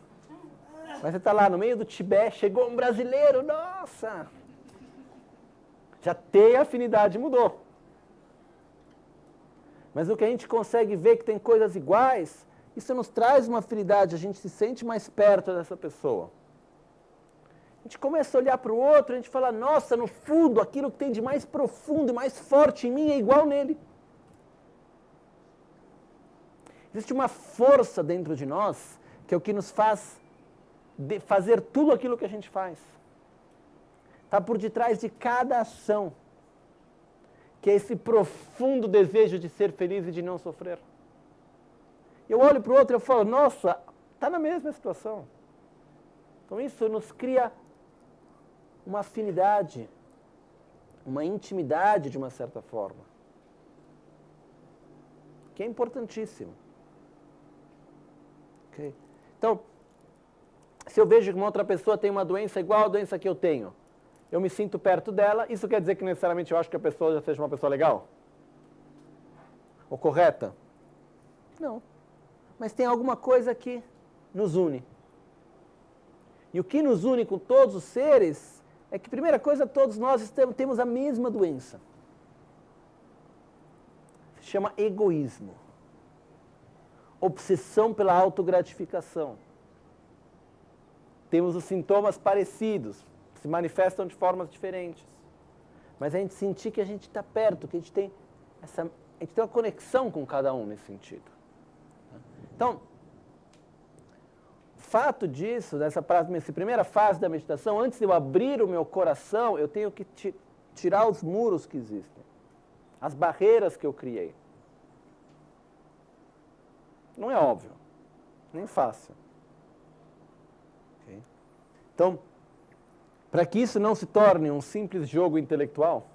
Mas você está lá no meio do Tibete, chegou um brasileiro, nossa! Já tem afinidade, mudou. Mas o que a gente consegue ver que tem coisas iguais, isso nos traz uma afinidade, a gente se sente mais perto dessa pessoa. A gente começa a olhar para o outro, a gente fala, nossa, no fundo, aquilo que tem de mais profundo e mais forte em mim é igual nele. Existe uma força dentro de nós, que é o que nos faz fazer tudo aquilo que a gente faz. Está por detrás de cada ação, que é esse profundo desejo de ser feliz e de não sofrer. Eu olho para o outro e eu falo, nossa, está na mesma situação. Então isso nos cria uma afinidade, uma intimidade de uma certa forma, que é importantíssimo. Okay? Então, se eu vejo que uma outra pessoa tem uma doença igual à doença que eu tenho, eu me sinto perto dela, isso quer dizer que necessariamente eu acho que a pessoa já seja uma pessoa legal? Ou correta? Não. Mas tem alguma coisa que nos une. E o que nos une com todos os seres é que, primeira coisa, todos nós temos a mesma doença. Se chama egoísmo. Obsessão pela autogratificação. Temos os sintomas parecidos, se manifestam de formas diferentes. Mas a gente sentir que a gente está perto, que a gente tem uma conexão com cada um nesse sentido. Então, o fato disso, nessa primeira fase da meditação, antes de eu abrir o meu coração, eu tenho que tirar os muros que existem, as barreiras que eu criei. Não é óbvio, nem fácil. Okay? Então, para que isso não se torne um simples jogo intelectual,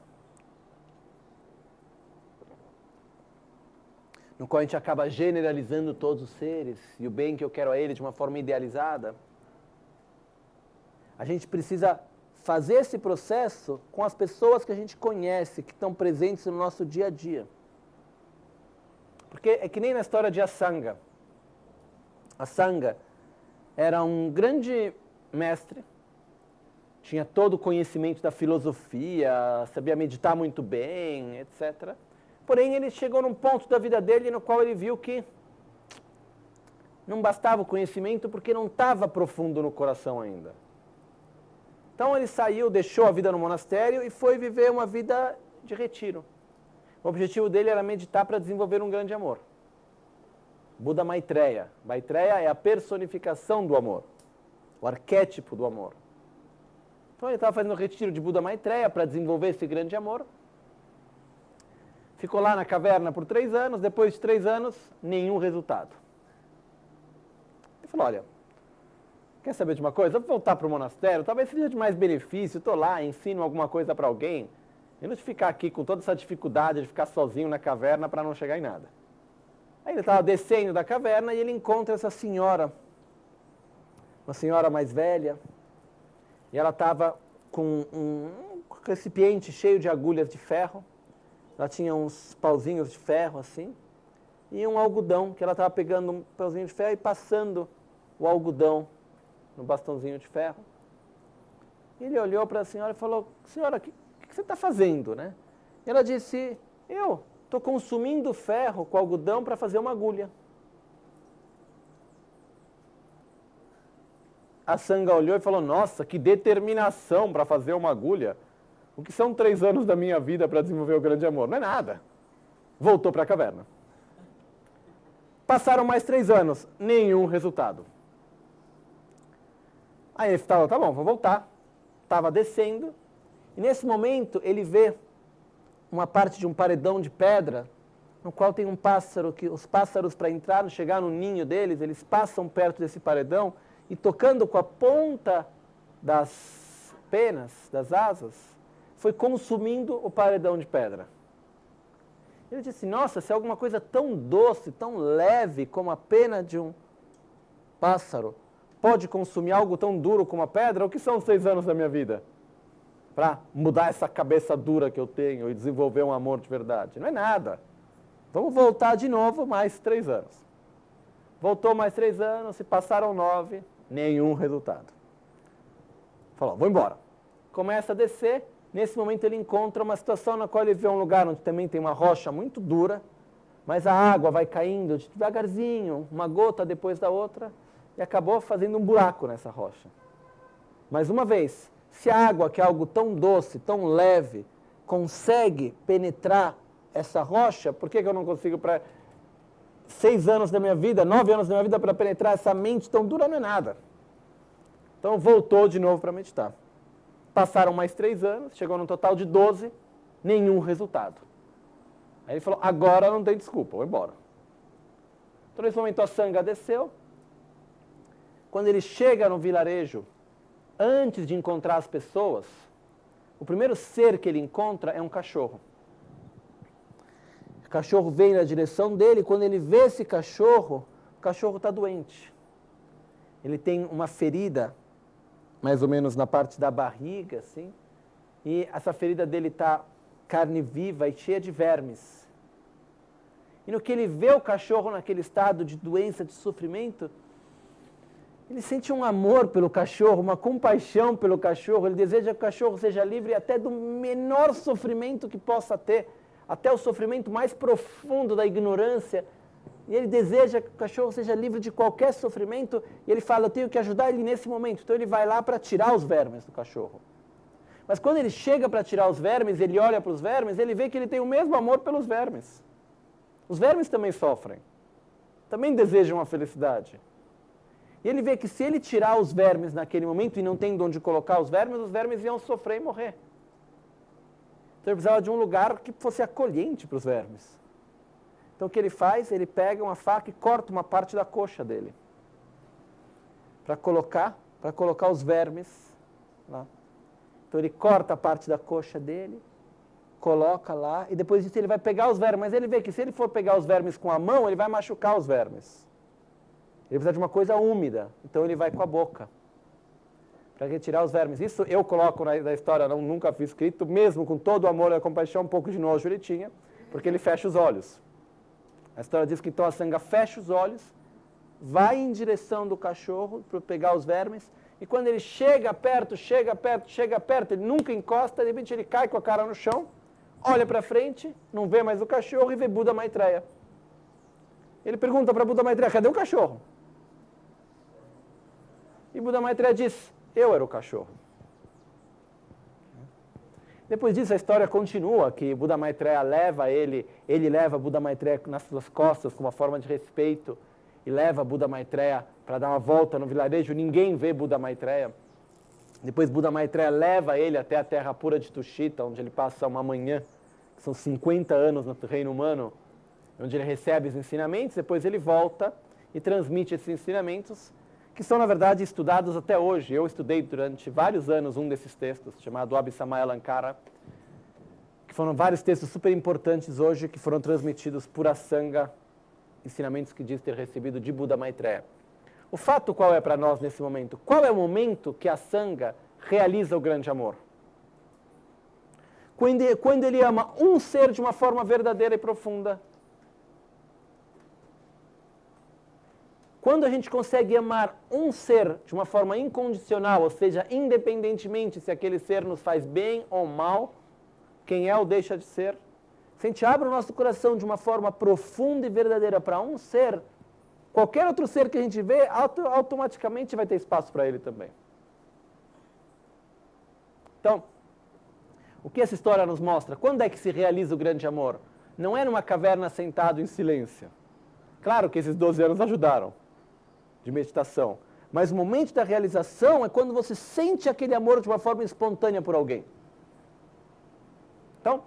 no qual a gente acaba generalizando todos os seres e o bem que eu quero a eles de uma forma idealizada, a gente precisa fazer esse processo com as pessoas que a gente conhece, que estão presentes no nosso dia a dia. Porque é que nem na história de Asanga. Asanga era um grande mestre, tinha todo o conhecimento da filosofia, sabia meditar muito bem, etc. Porém, ele chegou num ponto da vida dele no qual ele viu que não bastava o conhecimento porque não estava profundo no coração ainda. Então ele saiu, deixou a vida no monastério e foi viver uma vida de retiro. O objetivo dele era meditar para desenvolver um grande amor. Buda Maitreya. Maitreya é a personificação do amor, o arquétipo do amor. Então ele estava fazendo o retiro de Buda Maitreya para desenvolver esse grande amor. Ficou lá na caverna por 3 anos, depois de 3 anos, nenhum resultado. Ele falou, olha, quer saber de uma coisa? Eu vou voltar para o monastério, talvez seja de mais benefício, estou lá, ensino alguma coisa para alguém, menos de ficar aqui com toda essa dificuldade de ficar sozinho na caverna para não chegar em nada. Aí ele estava descendo da caverna e ele encontra essa senhora, uma senhora mais velha, e ela estava com um recipiente cheio de agulhas de ferro. Ela tinha uns pauzinhos de ferro assim, e um algodão, que ela estava pegando um pauzinho de ferro e passando o algodão no bastãozinho de ferro. Ele olhou para a senhora e falou, senhora, o que você está fazendo, né? E ela disse, eu estou consumindo ferro com algodão para fazer uma agulha. A Sangha olhou e falou, nossa, que determinação para fazer uma agulha. O que são 3 anos da minha vida para desenvolver o grande amor? Não é nada. Voltou para a caverna. Passaram mais 3 anos, nenhum resultado. Aí ele falou, tá bom, vou voltar. Estava descendo, e nesse momento ele vê uma parte de um paredão de pedra, no qual tem um pássaro, que os pássaros para entrar, chegar no ninho deles, eles passam perto desse paredão, e tocando com a ponta das penas, das asas, foi consumindo o paredão de pedra. Ele disse, nossa, se é alguma coisa tão doce, tão leve como a pena de um pássaro, pode consumir algo tão duro como a pedra? O que são os 6 anos da minha vida? Para mudar essa cabeça dura que eu tenho e desenvolver um amor de verdade. Não é nada. Vamos voltar de novo mais 3 anos. Voltou mais 3 anos, se passaram 9, nenhum resultado. Falou, vou embora. Começa a descer, nesse momento ele encontra uma situação na qual ele vê um lugar onde também tem uma rocha muito dura, mas a água vai caindo devagarzinho, uma gota depois da outra, e acabou fazendo um buraco nessa rocha. Mais uma vez, se a água, que é algo tão doce, tão leve, consegue penetrar essa rocha, por que eu não consigo para 6 anos da minha vida, 9 anos da minha vida para penetrar essa mente tão dura? Não é nada. Então voltou de novo para meditar. Passaram mais 3 anos, chegou num total de 12, nenhum resultado. Aí ele falou, agora não tem desculpa, vou embora. Então nesse momento a sanga desceu. Quando ele chega no vilarejo, antes de encontrar as pessoas, o primeiro ser que ele encontra é um cachorro. O cachorro vem na direção dele, quando ele vê esse cachorro, o cachorro está doente. Ele tem uma ferida, mais ou menos na parte da barriga, assim, e essa ferida dele está carne viva e cheia de vermes. E no que ele vê o cachorro naquele estado de doença, de sofrimento, ele sente um amor pelo cachorro, uma compaixão pelo cachorro, ele deseja que o cachorro seja livre até do menor sofrimento que possa ter, até o sofrimento mais profundo da ignorância. E ele deseja que o cachorro seja livre de qualquer sofrimento, e ele fala, eu tenho que ajudar ele nesse momento. Então ele vai lá para tirar os vermes do cachorro. Mas quando ele chega para tirar os vermes, ele olha para os vermes, ele vê que ele tem o mesmo amor pelos vermes. Os vermes também sofrem, também desejam a felicidade. E ele vê que se ele tirar os vermes naquele momento e não tem de onde colocar os vermes iam sofrer e morrer. Então ele precisava de um lugar que fosse acolhente para os vermes. Então o que ele faz? Ele pega uma faca e corta uma parte da coxa dele. Para colocar os vermes lá. Então ele corta a parte da coxa dele, coloca lá, e depois disso ele vai pegar os vermes. Mas ele vê que se ele for pegar os vermes com a mão, ele vai machucar os vermes. Ele precisa de uma coisa úmida, então ele vai com a boca para retirar os vermes. Isso eu coloco na história, nunca fiz escrito, mesmo com todo o amor e a compaixão, um pouco de nojo ele tinha, porque ele fecha os olhos. A história diz que então a sanga fecha os olhos, vai em direção do cachorro para pegar os vermes, e quando ele chega perto, ele nunca encosta, de repente ele cai com a cara no chão, olha para frente, não vê mais o cachorro e vê Buda Maitreya. Ele pergunta para Buda Maitreya, cadê o cachorro? E Buda Maitreya diz, eu era o cachorro. Depois disso a história continua, que Buda Maitreya leva ele leva Buda Maitreya nas suas costas com uma forma de respeito, e leva Buda Maitreya para dar uma volta no vilarejo, ninguém vê Buda Maitreya. Depois Buda Maitreya leva ele até a terra pura de Tushita, onde ele passa uma manhã, que são 50 anos no reino humano, onde ele recebe os ensinamentos, depois ele volta e transmite esses ensinamentos, que são, na verdade, estudados até hoje. Eu estudei durante vários anos um desses textos, chamado Abhisamaya Alankara, que foram vários textos super importantes hoje, que foram transmitidos por a Sangha, ensinamentos que diz ter recebido de Buda Maitreya. O fato qual é para nós nesse momento? Qual é o momento que a Sangha realiza o grande amor? Quando ele ama um ser de uma forma verdadeira e profunda. Quando a gente consegue amar um ser de uma forma incondicional, ou seja, independentemente se aquele ser nos faz bem ou mal, quem é ou deixa de ser, se a gente abre o nosso coração de uma forma profunda e verdadeira para um ser, qualquer outro ser que a gente vê, automaticamente vai ter espaço para ele também. Então, o que essa história nos mostra? Quando é que se realiza o grande amor? Não é numa caverna sentado em silêncio. Claro que esses 12 anos ajudaram, de meditação. Mas o momento da realização é quando você sente aquele amor de uma forma espontânea por alguém. Então,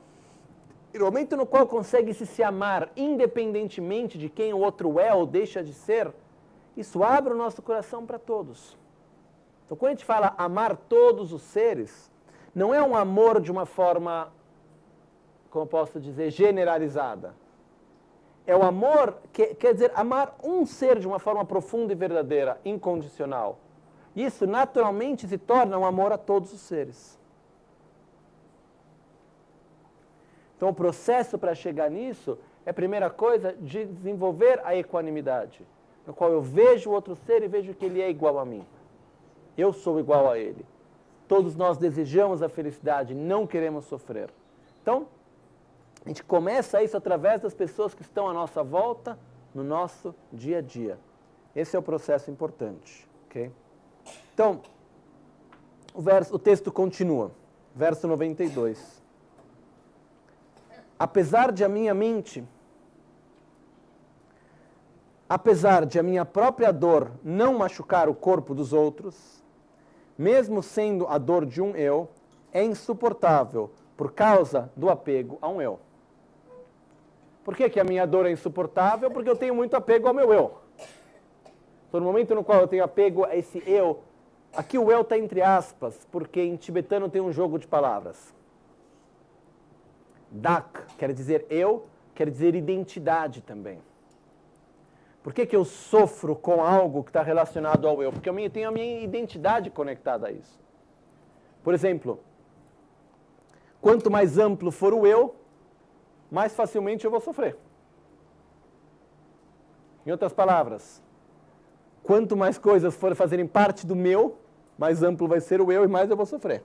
no momento no qual consegue se amar independentemente de quem o outro é ou deixa de ser, isso abre o nosso coração para todos. Então, quando a gente fala amar todos os seres, não é um amor de uma forma, como eu posso dizer, generalizada. é o amor, quer dizer, amar um ser de uma forma profunda e verdadeira, incondicional. Isso naturalmente se torna um amor a todos os seres. Então o processo para chegar nisso é a primeira coisa de desenvolver a equanimidade, no qual eu vejo o outro ser e vejo que ele é igual a mim. Eu sou igual a ele. Todos nós desejamos a felicidade, não queremos sofrer. Então, a gente começa isso através das pessoas que estão à nossa volta, no nosso dia a dia. Esse é o processo importante. Okay? Então, o texto continua. Verso 92. Apesar de a minha própria dor não machucar o corpo dos outros, mesmo sendo a dor de um eu, é insuportável por causa do apego a um eu. Por que a minha dor é insuportável? Porque eu tenho muito apego ao meu eu. Então, no momento no qual eu tenho apego a esse eu, aqui o eu está entre aspas, porque em tibetano tem um jogo de palavras. Dak quer dizer eu, quer dizer identidade também. Por que eu sofro com algo que está relacionado ao eu? Porque eu tenho a minha identidade conectada a isso. Por exemplo, quanto mais amplo for o eu, mais facilmente eu vou sofrer. Em outras palavras, quanto mais coisas forem fazerem parte do meu, mais amplo vai ser o eu e mais eu vou sofrer.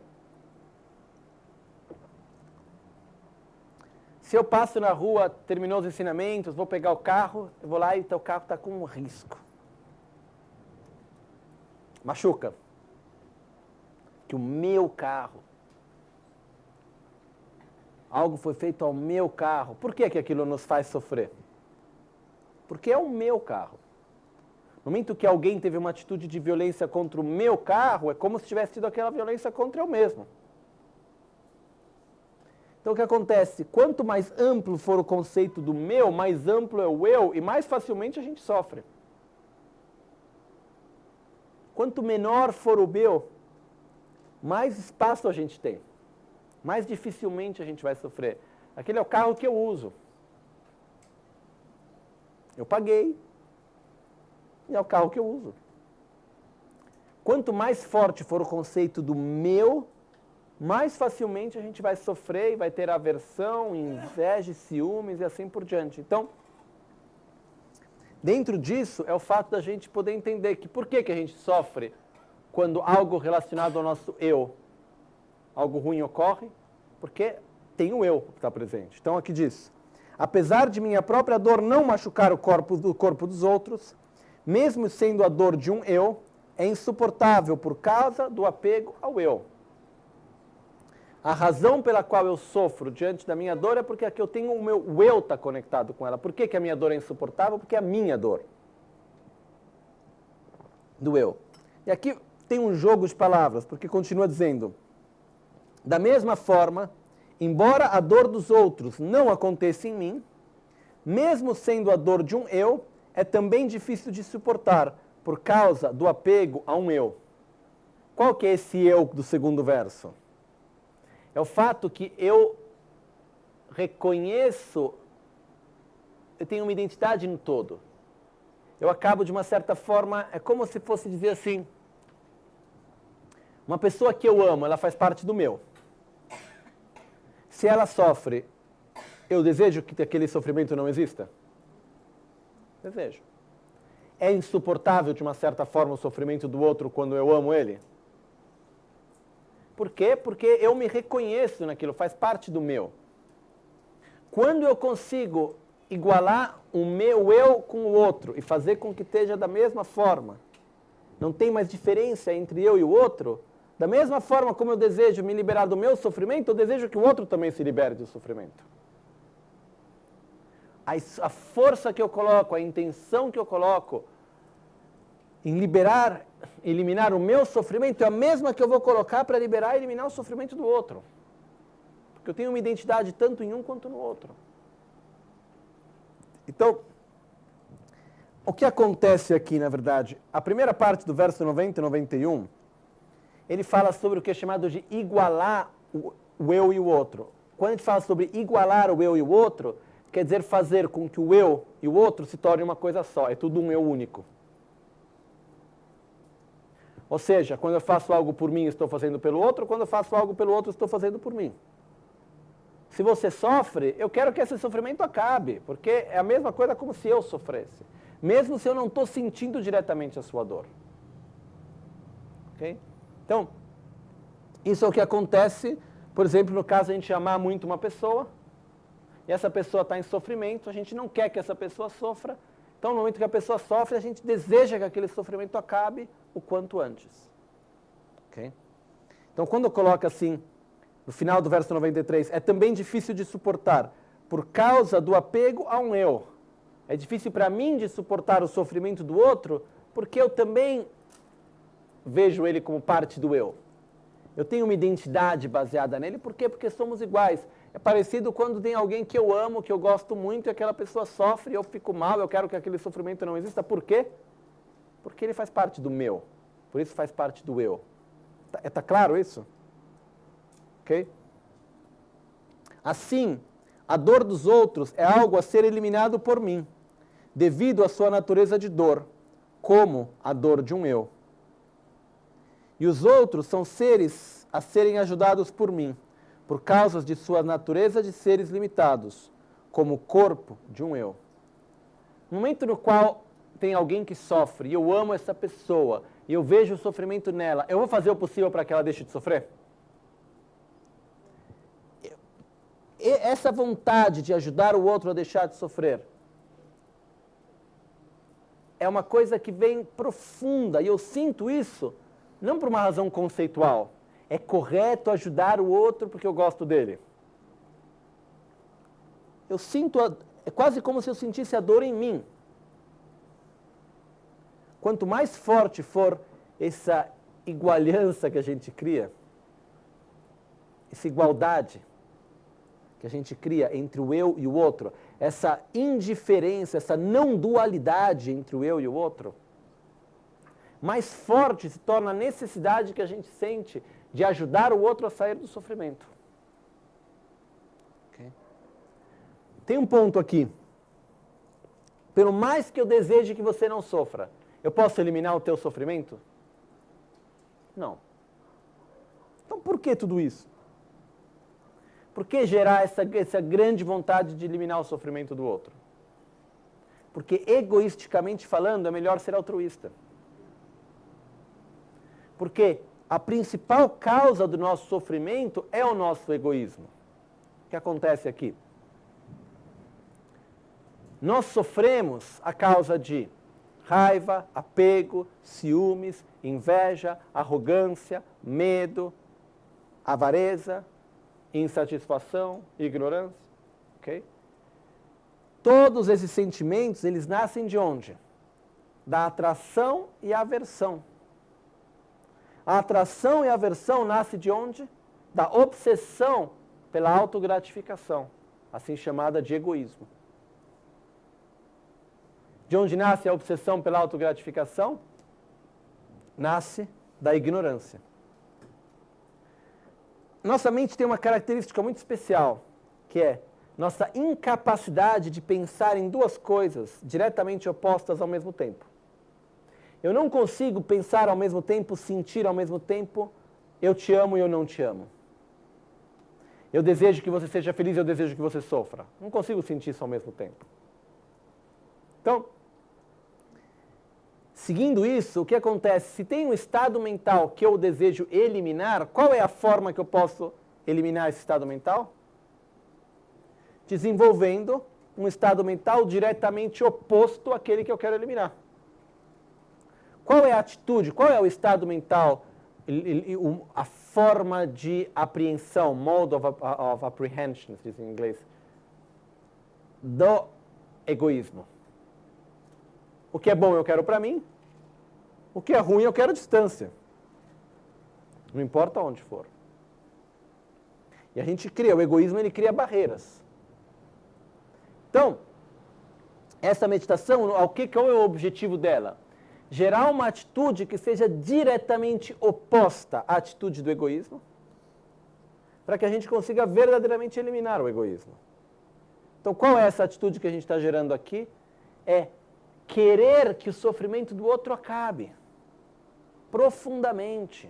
Se eu passo na rua, terminou os ensinamentos, vou pegar o carro, eu vou lá e o carro está com um risco. Machuca. Que o meu carro, algo foi feito ao meu carro. Por que aquilo nos faz sofrer? Porque é o meu carro. No momento que alguém teve uma atitude de violência contra o meu carro, é como se tivesse tido aquela violência contra eu mesmo. Então o que acontece? Quanto mais amplo for o conceito do meu, mais amplo é o eu e mais facilmente a gente sofre. Quanto menor for o meu, mais espaço a gente tem. Mais dificilmente a gente vai sofrer. Aquele é o carro que eu uso. Eu paguei e é o carro que eu uso. Quanto mais forte for o conceito do meu, mais facilmente a gente vai sofrer e vai ter aversão, inveja, ciúmes e assim por diante. Então, dentro disso é o fato da gente poder entender que por que a gente sofre quando algo relacionado ao nosso eu, algo ruim ocorre, porque tem o eu que está presente. Então aqui diz, apesar de minha própria dor não machucar o corpo dos outros, mesmo sendo a dor de um eu, é insuportável por causa do apego ao eu. A razão pela qual eu sofro diante da minha dor é porque aqui eu tenho o meu eu está conectado com ela. Por que a minha dor é insuportável? Porque é a minha dor. Do eu. E aqui tem um jogo de palavras, porque continua dizendo, da mesma forma, embora a dor dos outros não aconteça em mim, mesmo sendo a dor de um eu, é também difícil de suportar, por causa do apego a um eu. Qual que é esse eu do segundo verso? É o fato que eu reconheço, eu tenho uma identidade no todo. Eu acabo, de uma certa forma, é como se fosse dizer assim, uma pessoa que eu amo, ela faz parte do meu. Se ela sofre, eu desejo que aquele sofrimento não exista? Desejo. É insuportável, de uma certa forma, o sofrimento do outro quando eu amo ele? Por quê? Porque eu me reconheço naquilo, faz parte do meu. Quando eu consigo igualar o meu eu com o outro e fazer com que esteja da mesma forma, não tem mais diferença entre eu e o outro, da mesma forma como eu desejo me liberar do meu sofrimento, eu desejo que o outro também se libere do sofrimento. A força que eu coloco, a intenção que eu coloco em eliminar o meu sofrimento é a mesma que eu vou colocar para liberar e eliminar o sofrimento do outro. Porque eu tenho uma identidade tanto em um quanto no outro. Então, o que acontece aqui, na verdade? A primeira parte do verso 90 e 91, ele fala sobre o que é chamado de igualar o eu e o outro. Quando a gente fala sobre igualar o eu e o outro, quer dizer fazer com que o eu e o outro se tornem uma coisa só. É tudo um eu único. Ou seja, quando eu faço algo por mim, estou fazendo pelo outro. Quando eu faço algo pelo outro, estou fazendo por mim. Se você sofre, eu quero que esse sofrimento acabe. Porque é a mesma coisa como se eu sofresse. Mesmo se eu não estou sentindo diretamente a sua dor. Ok? Então, isso é o que acontece, por exemplo, no caso de a gente amar muito uma pessoa, e essa pessoa está em sofrimento, a gente não quer que essa pessoa sofra, então no momento que a pessoa sofre, a gente deseja que aquele sofrimento acabe o quanto antes. Okay? Então quando coloca assim, no final do verso 93, é também difícil de suportar, por causa do apego a um eu. É difícil para mim de suportar o sofrimento do outro, porque eu também vejo ele como parte do eu. Eu tenho uma identidade baseada nele, por quê? Porque somos iguais. É parecido quando tem alguém que eu amo, que eu gosto muito, e aquela pessoa sofre, eu fico mal, eu quero que aquele sofrimento não exista. Por quê? Porque ele faz parte do meu. Por isso faz parte do eu. Tá claro isso? Ok? Assim, a dor dos outros é algo a ser eliminado por mim, devido à sua natureza de dor, como a dor de um eu. E os outros são seres a serem ajudados por mim, por causa de sua natureza de seres limitados, como o corpo de um eu. No momento no qual tem alguém que sofre, e eu amo essa pessoa, e eu vejo o sofrimento nela, eu vou fazer o possível para que ela deixe de sofrer? E essa vontade de ajudar o outro a deixar de sofrer é uma coisa que vem profunda, e eu sinto isso não por uma razão conceitual. É correto ajudar o outro porque eu gosto dele. Eu sinto, é quase como se eu sentisse a dor em mim. Quanto mais forte for essa igualiança que a gente cria, essa igualdade que a gente cria entre o eu e o outro, essa indiferença, essa não dualidade entre o eu e o outro, mais forte se torna a necessidade que a gente sente de ajudar o outro a sair do sofrimento. Okay? Tem um ponto aqui. Pelo mais que eu deseje que você não sofra, eu posso eliminar o teu sofrimento? Não. Então por que tudo isso? Por que gerar essa grande vontade de eliminar o sofrimento do outro? Porque egoisticamente falando, é melhor ser altruísta. Porque a principal causa do nosso sofrimento é o nosso egoísmo. O que acontece aqui? Nós sofremos a causa de raiva, apego, ciúmes, inveja, arrogância, medo, avareza, insatisfação, ignorância. Okay? Todos esses sentimentos, eles nascem de onde? Da atração e aversão. A atração e a aversão nascem de onde? Da obsessão pela autogratificação, assim chamada de egoísmo. De onde nasce a obsessão pela autogratificação? Nasce da ignorância. Nossa mente tem uma característica muito especial, que é nossa incapacidade de pensar em duas coisas diretamente opostas ao mesmo tempo. Eu não consigo pensar ao mesmo tempo, sentir ao mesmo tempo, eu te amo e eu não te amo. Eu desejo que você seja feliz e eu desejo que você sofra. Não consigo sentir isso ao mesmo tempo. Então, seguindo isso, o que acontece? Se tem um estado mental que eu desejo eliminar, qual é a forma que eu posso eliminar esse estado mental? Desenvolvendo um estado mental diretamente oposto àquele que eu quero eliminar. Qual é a atitude, qual é o estado mental, a forma de apreensão, mode of apprehension, se diz em inglês, do egoísmo? O que é bom eu quero para mim, o que é ruim eu quero distância. Não importa onde for. E a gente cria, o egoísmo ele cria barreiras. Então, essa meditação, qual é o objetivo dela? Gerar uma atitude que seja diretamente oposta à atitude do egoísmo, para que a gente consiga verdadeiramente eliminar o egoísmo. Então, qual é essa atitude que a gente está gerando aqui? É querer que o sofrimento do outro acabe. Profundamente.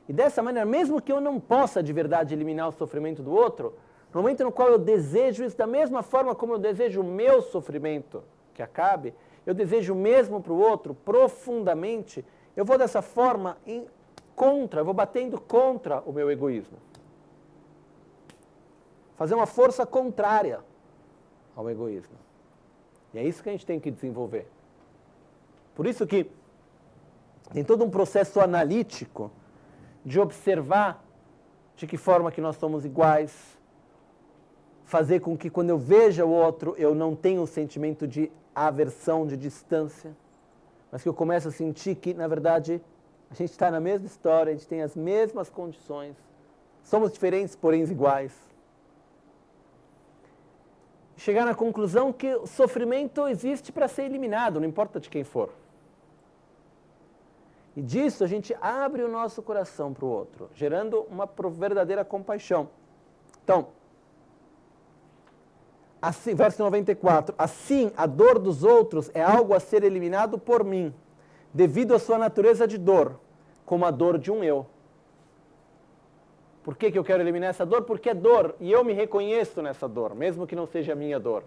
E dessa maneira, mesmo que eu não possa de verdade eliminar o sofrimento do outro, no momento no qual eu desejo isso, da mesma forma como eu desejo o meu sofrimento que acabe, eu desejo o mesmo para o outro, profundamente, eu vou dessa forma eu vou batendo contra o meu egoísmo. Fazer uma força contrária ao egoísmo. E é isso que a gente tem que desenvolver. Por isso que tem todo um processo analítico de observar de que forma que nós somos iguais, fazer com que quando eu veja o outro eu não tenha um sentimento de aversão, de distância, mas que eu comece a sentir que, na verdade, a gente está na mesma história, a gente tem as mesmas condições, somos diferentes, porém iguais. Chegar na conclusão que o sofrimento existe para ser eliminado, não importa de quem for. E disso a gente abre o nosso coração para o outro, gerando uma verdadeira compaixão. Então, assim, verso 94, assim a dor dos outros é algo a ser eliminado por mim, devido à sua natureza de dor, como a dor de um eu. Por que eu quero eliminar essa dor? Porque é dor, e eu me reconheço nessa dor, mesmo que não seja a minha dor.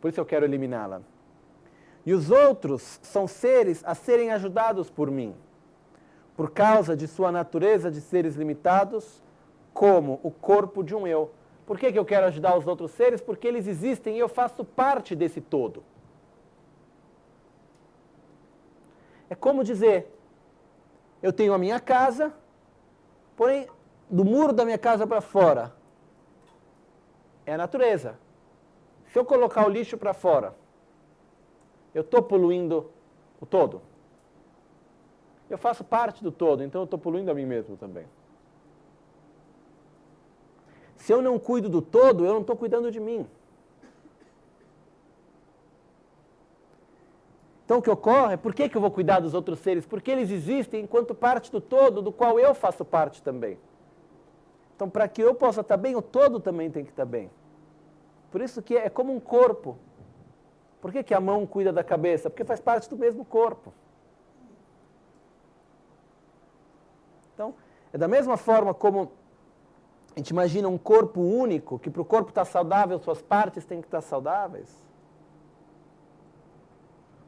Por isso eu quero eliminá-la. E os outros são seres a serem ajudados por mim, por causa de sua natureza de seres limitados, como o corpo de um eu. Por que eu quero ajudar os outros seres? Porque eles existem e eu faço parte desse todo. É como dizer, eu tenho a minha casa, porém, do muro da minha casa para fora, é a natureza. Se eu colocar o lixo para fora, eu estou poluindo o todo. Eu faço parte do todo, então eu estou poluindo a mim mesmo também. Se eu não cuido do todo, eu não estou cuidando de mim. Então o que ocorre, por que eu vou cuidar dos outros seres? Porque eles existem enquanto parte do todo, do qual eu faço parte também. Então para que eu possa estar bem, o todo também tem que estar bem. Por isso que é como um corpo. Por que a mão cuida da cabeça? Porque faz parte do mesmo corpo. Então, é da mesma forma como a gente imagina um corpo único, que para o corpo estar saudável, suas partes têm que estar saudáveis.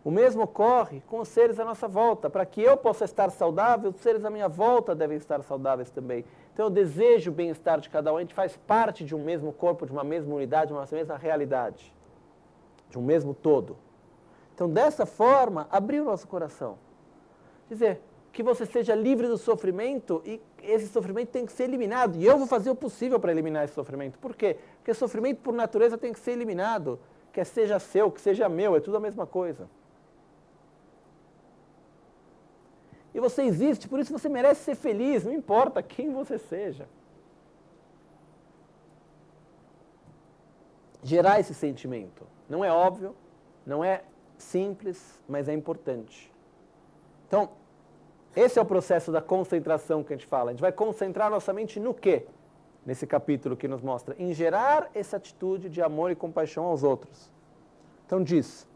O mesmo ocorre com os seres à nossa volta. Para que eu possa estar saudável, os seres à minha volta devem estar saudáveis também. Então eu desejo o bem-estar de cada um, a gente faz parte de um mesmo corpo, de uma mesma unidade, de uma mesma realidade, de um mesmo todo. Então dessa forma, abrir o nosso coração. Dizer que você seja livre do sofrimento e esse sofrimento tem que ser eliminado. E eu vou fazer o possível para eliminar esse sofrimento. Por quê? Porque sofrimento por natureza tem que ser eliminado. Quer seja seu, que seja meu, é tudo a mesma coisa. E você existe, por isso você merece ser feliz, não importa quem você seja. Gerar esse sentimento. Não é óbvio, não é simples, mas é importante. Então, esse é o processo da concentração que a gente fala. A gente vai concentrar nossa mente no quê? Nesse capítulo que nos mostra. Em gerar essa atitude de amor e compaixão aos outros. Então diz.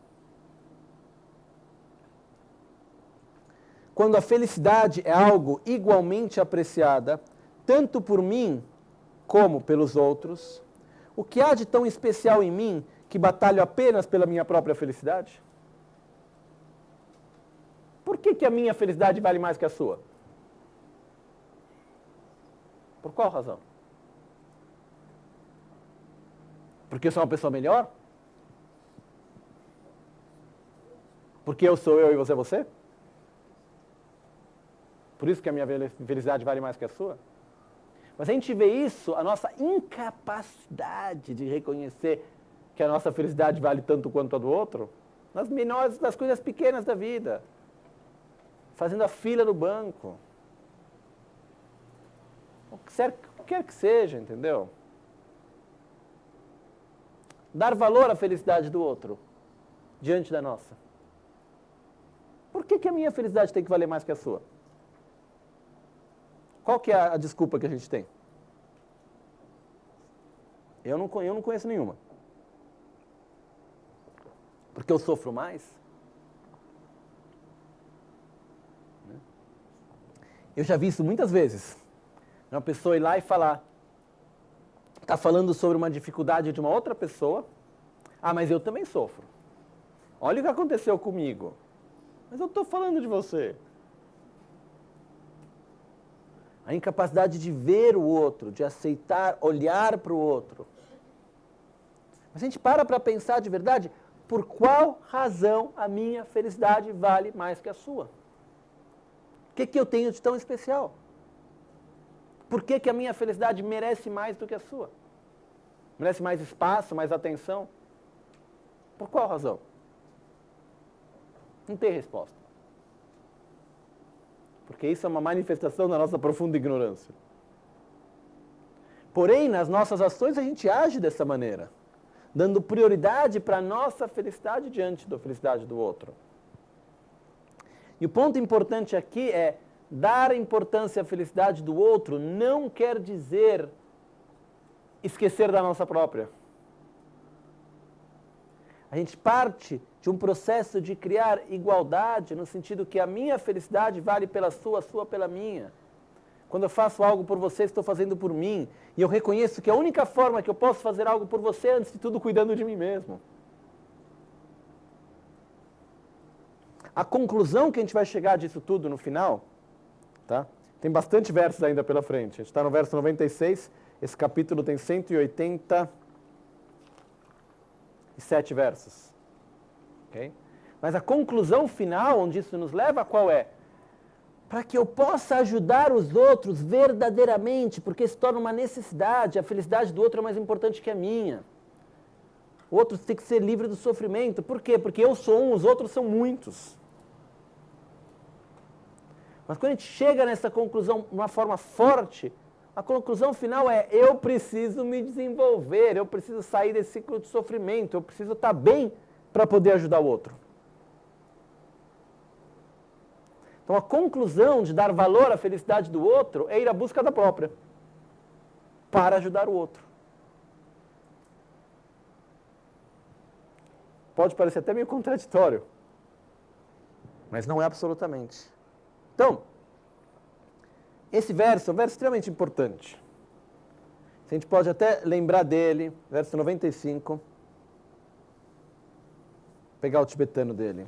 Quando a felicidade é algo igualmente apreciada, tanto por mim como pelos outros, o que há de tão especial em mim que batalho apenas pela minha própria felicidade? Por que a minha felicidade vale mais que a sua? Por qual razão? Porque eu sou uma pessoa melhor? Porque eu sou eu e você é você? Por isso que a minha felicidade vale mais que a sua? Mas a gente vê isso, a nossa incapacidade de reconhecer que a nossa felicidade vale tanto quanto a do outro, nas menores das coisas pequenas da vida. Fazendo a fila no banco. O que quer que seja, entendeu? Dar valor à felicidade do outro diante da nossa. Por que a minha felicidade tem que valer mais que a sua? Qual que é a desculpa que a gente tem? Eu não conheço nenhuma. Porque eu sofro mais? Eu já vi isso muitas vezes. Uma pessoa ir lá e falar, está falando sobre uma dificuldade de uma outra pessoa. Ah, mas eu também sofro. Olha o que aconteceu comigo. Mas eu estou falando de você. A incapacidade de ver o outro, de aceitar, olhar para o outro. Mas a gente para pensar de verdade, por qual razão a minha felicidade vale mais que a sua? O que eu tenho de tão especial? Por que a minha felicidade merece mais do que a sua? Merece mais espaço, mais atenção? Por qual razão? Não tem resposta. Porque isso é uma manifestação da nossa profunda ignorância. Porém, nas nossas ações a gente age dessa maneira, dando prioridade para a nossa felicidade diante da felicidade do outro. E o ponto importante aqui é, dar importância à felicidade do outro não quer dizer esquecer da nossa própria. A gente parte de um processo de criar igualdade, no sentido que a minha felicidade vale pela sua, a sua pela minha. Quando eu faço algo por você, estou fazendo por mim. E eu reconheço que a única forma que eu posso fazer algo por você é, antes de tudo, cuidando de mim mesmo. A conclusão que a gente vai chegar disso tudo no final, tá? Tem bastante versos ainda pela frente. A gente está no verso 96, esse capítulo tem 187 versos. Okay? Mas a conclusão final, onde isso nos leva, qual é? Para que eu possa ajudar os outros verdadeiramente, porque se torna uma necessidade, a felicidade do outro é mais importante que a minha. O outro tem que ser livre do sofrimento. Por quê? Porque eu sou um, os outros são muitos. Mas quando a gente chega nessa conclusão de uma forma forte, a conclusão final é, eu preciso me desenvolver, eu preciso sair desse ciclo de sofrimento, eu preciso estar bem para poder ajudar o outro. Então a conclusão de dar valor à felicidade do outro é ir à busca da própria, para ajudar o outro. Pode parecer até meio contraditório, mas não é absolutamente. Então, esse verso é um verso extremamente importante. A gente pode até lembrar dele, verso 95. Pegar o tibetano dele.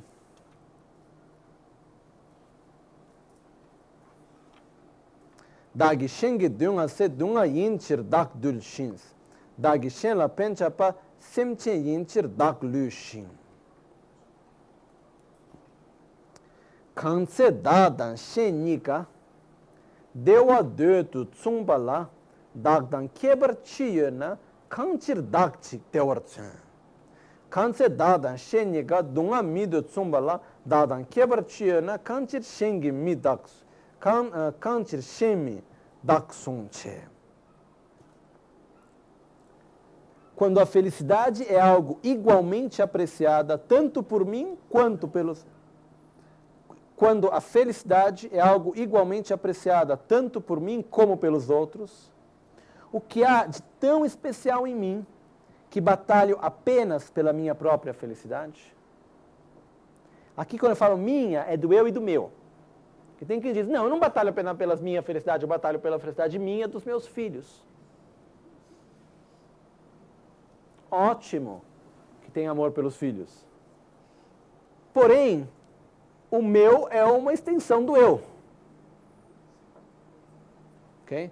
Dagi shengi dunga se dunga yinchir dak dul shins. Dagi shen la penchapa semche yinchir dak lu shin. Kanse dadan shen nika dewa dötu tsumbala dagdan kebar chiyo na kanchir dak chik dewar tsun. Kanse dadan shen nika dunga mido tsumbala dagdan kebar chiyo na kanchir shengi mi dak kanchir shemi dak sunche. Quando a felicidade é algo igualmente apreciada tanto por mim quanto pelos... Quando a felicidade é algo igualmente apreciada tanto por mim como pelos outros, o que há de tão especial em mim que batalho apenas pela minha própria felicidade? Aqui quando eu falo minha, é do eu e do meu. Que tem quem diz, não, eu não batalho apenas pela minha felicidade, eu batalho pela felicidade minha e dos meus filhos. Ótimo que tem amor pelos filhos. Porém, o meu é uma extensão do eu. Ok?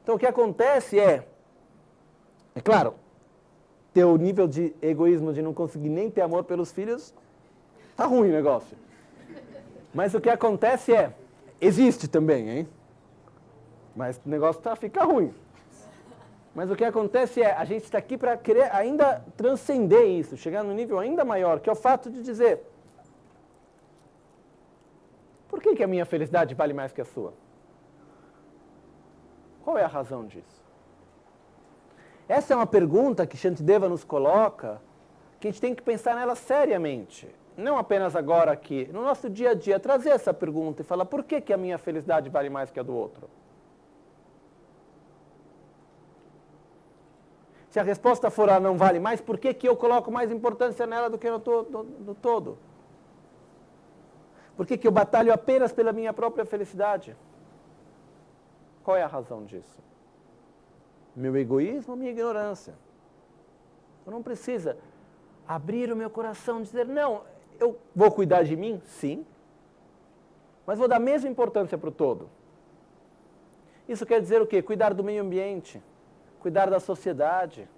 Então o que acontece é claro, teu nível de egoísmo de não conseguir nem ter amor pelos filhos, tá ruim o negócio. Mas o que acontece é, existe também, hein? Mas o negócio fica ruim. Mas o que acontece é, a gente está aqui para querer ainda transcender isso, chegar num nível ainda maior, que é o fato de dizer, por que a minha felicidade vale mais que a sua? Qual é a razão disso? Essa é uma pergunta que Shantideva nos coloca, que a gente tem que pensar nela seriamente. Não apenas agora aqui, no nosso dia a dia, trazer essa pergunta e falar, por que a minha felicidade vale mais que a do outro? Se a resposta for ela não vale mais, por que que eu coloco mais importância nela do que no todo? Por que que eu batalho apenas pela minha própria felicidade? Qual é a razão disso? Meu egoísmo ou minha ignorância? Eu não precisa abrir o meu coração e dizer, não, eu vou cuidar de mim? Sim. Mas vou dar a mesma importância para o todo. Isso quer dizer o quê? Cuidar do meio ambiente, cuidar da sociedade,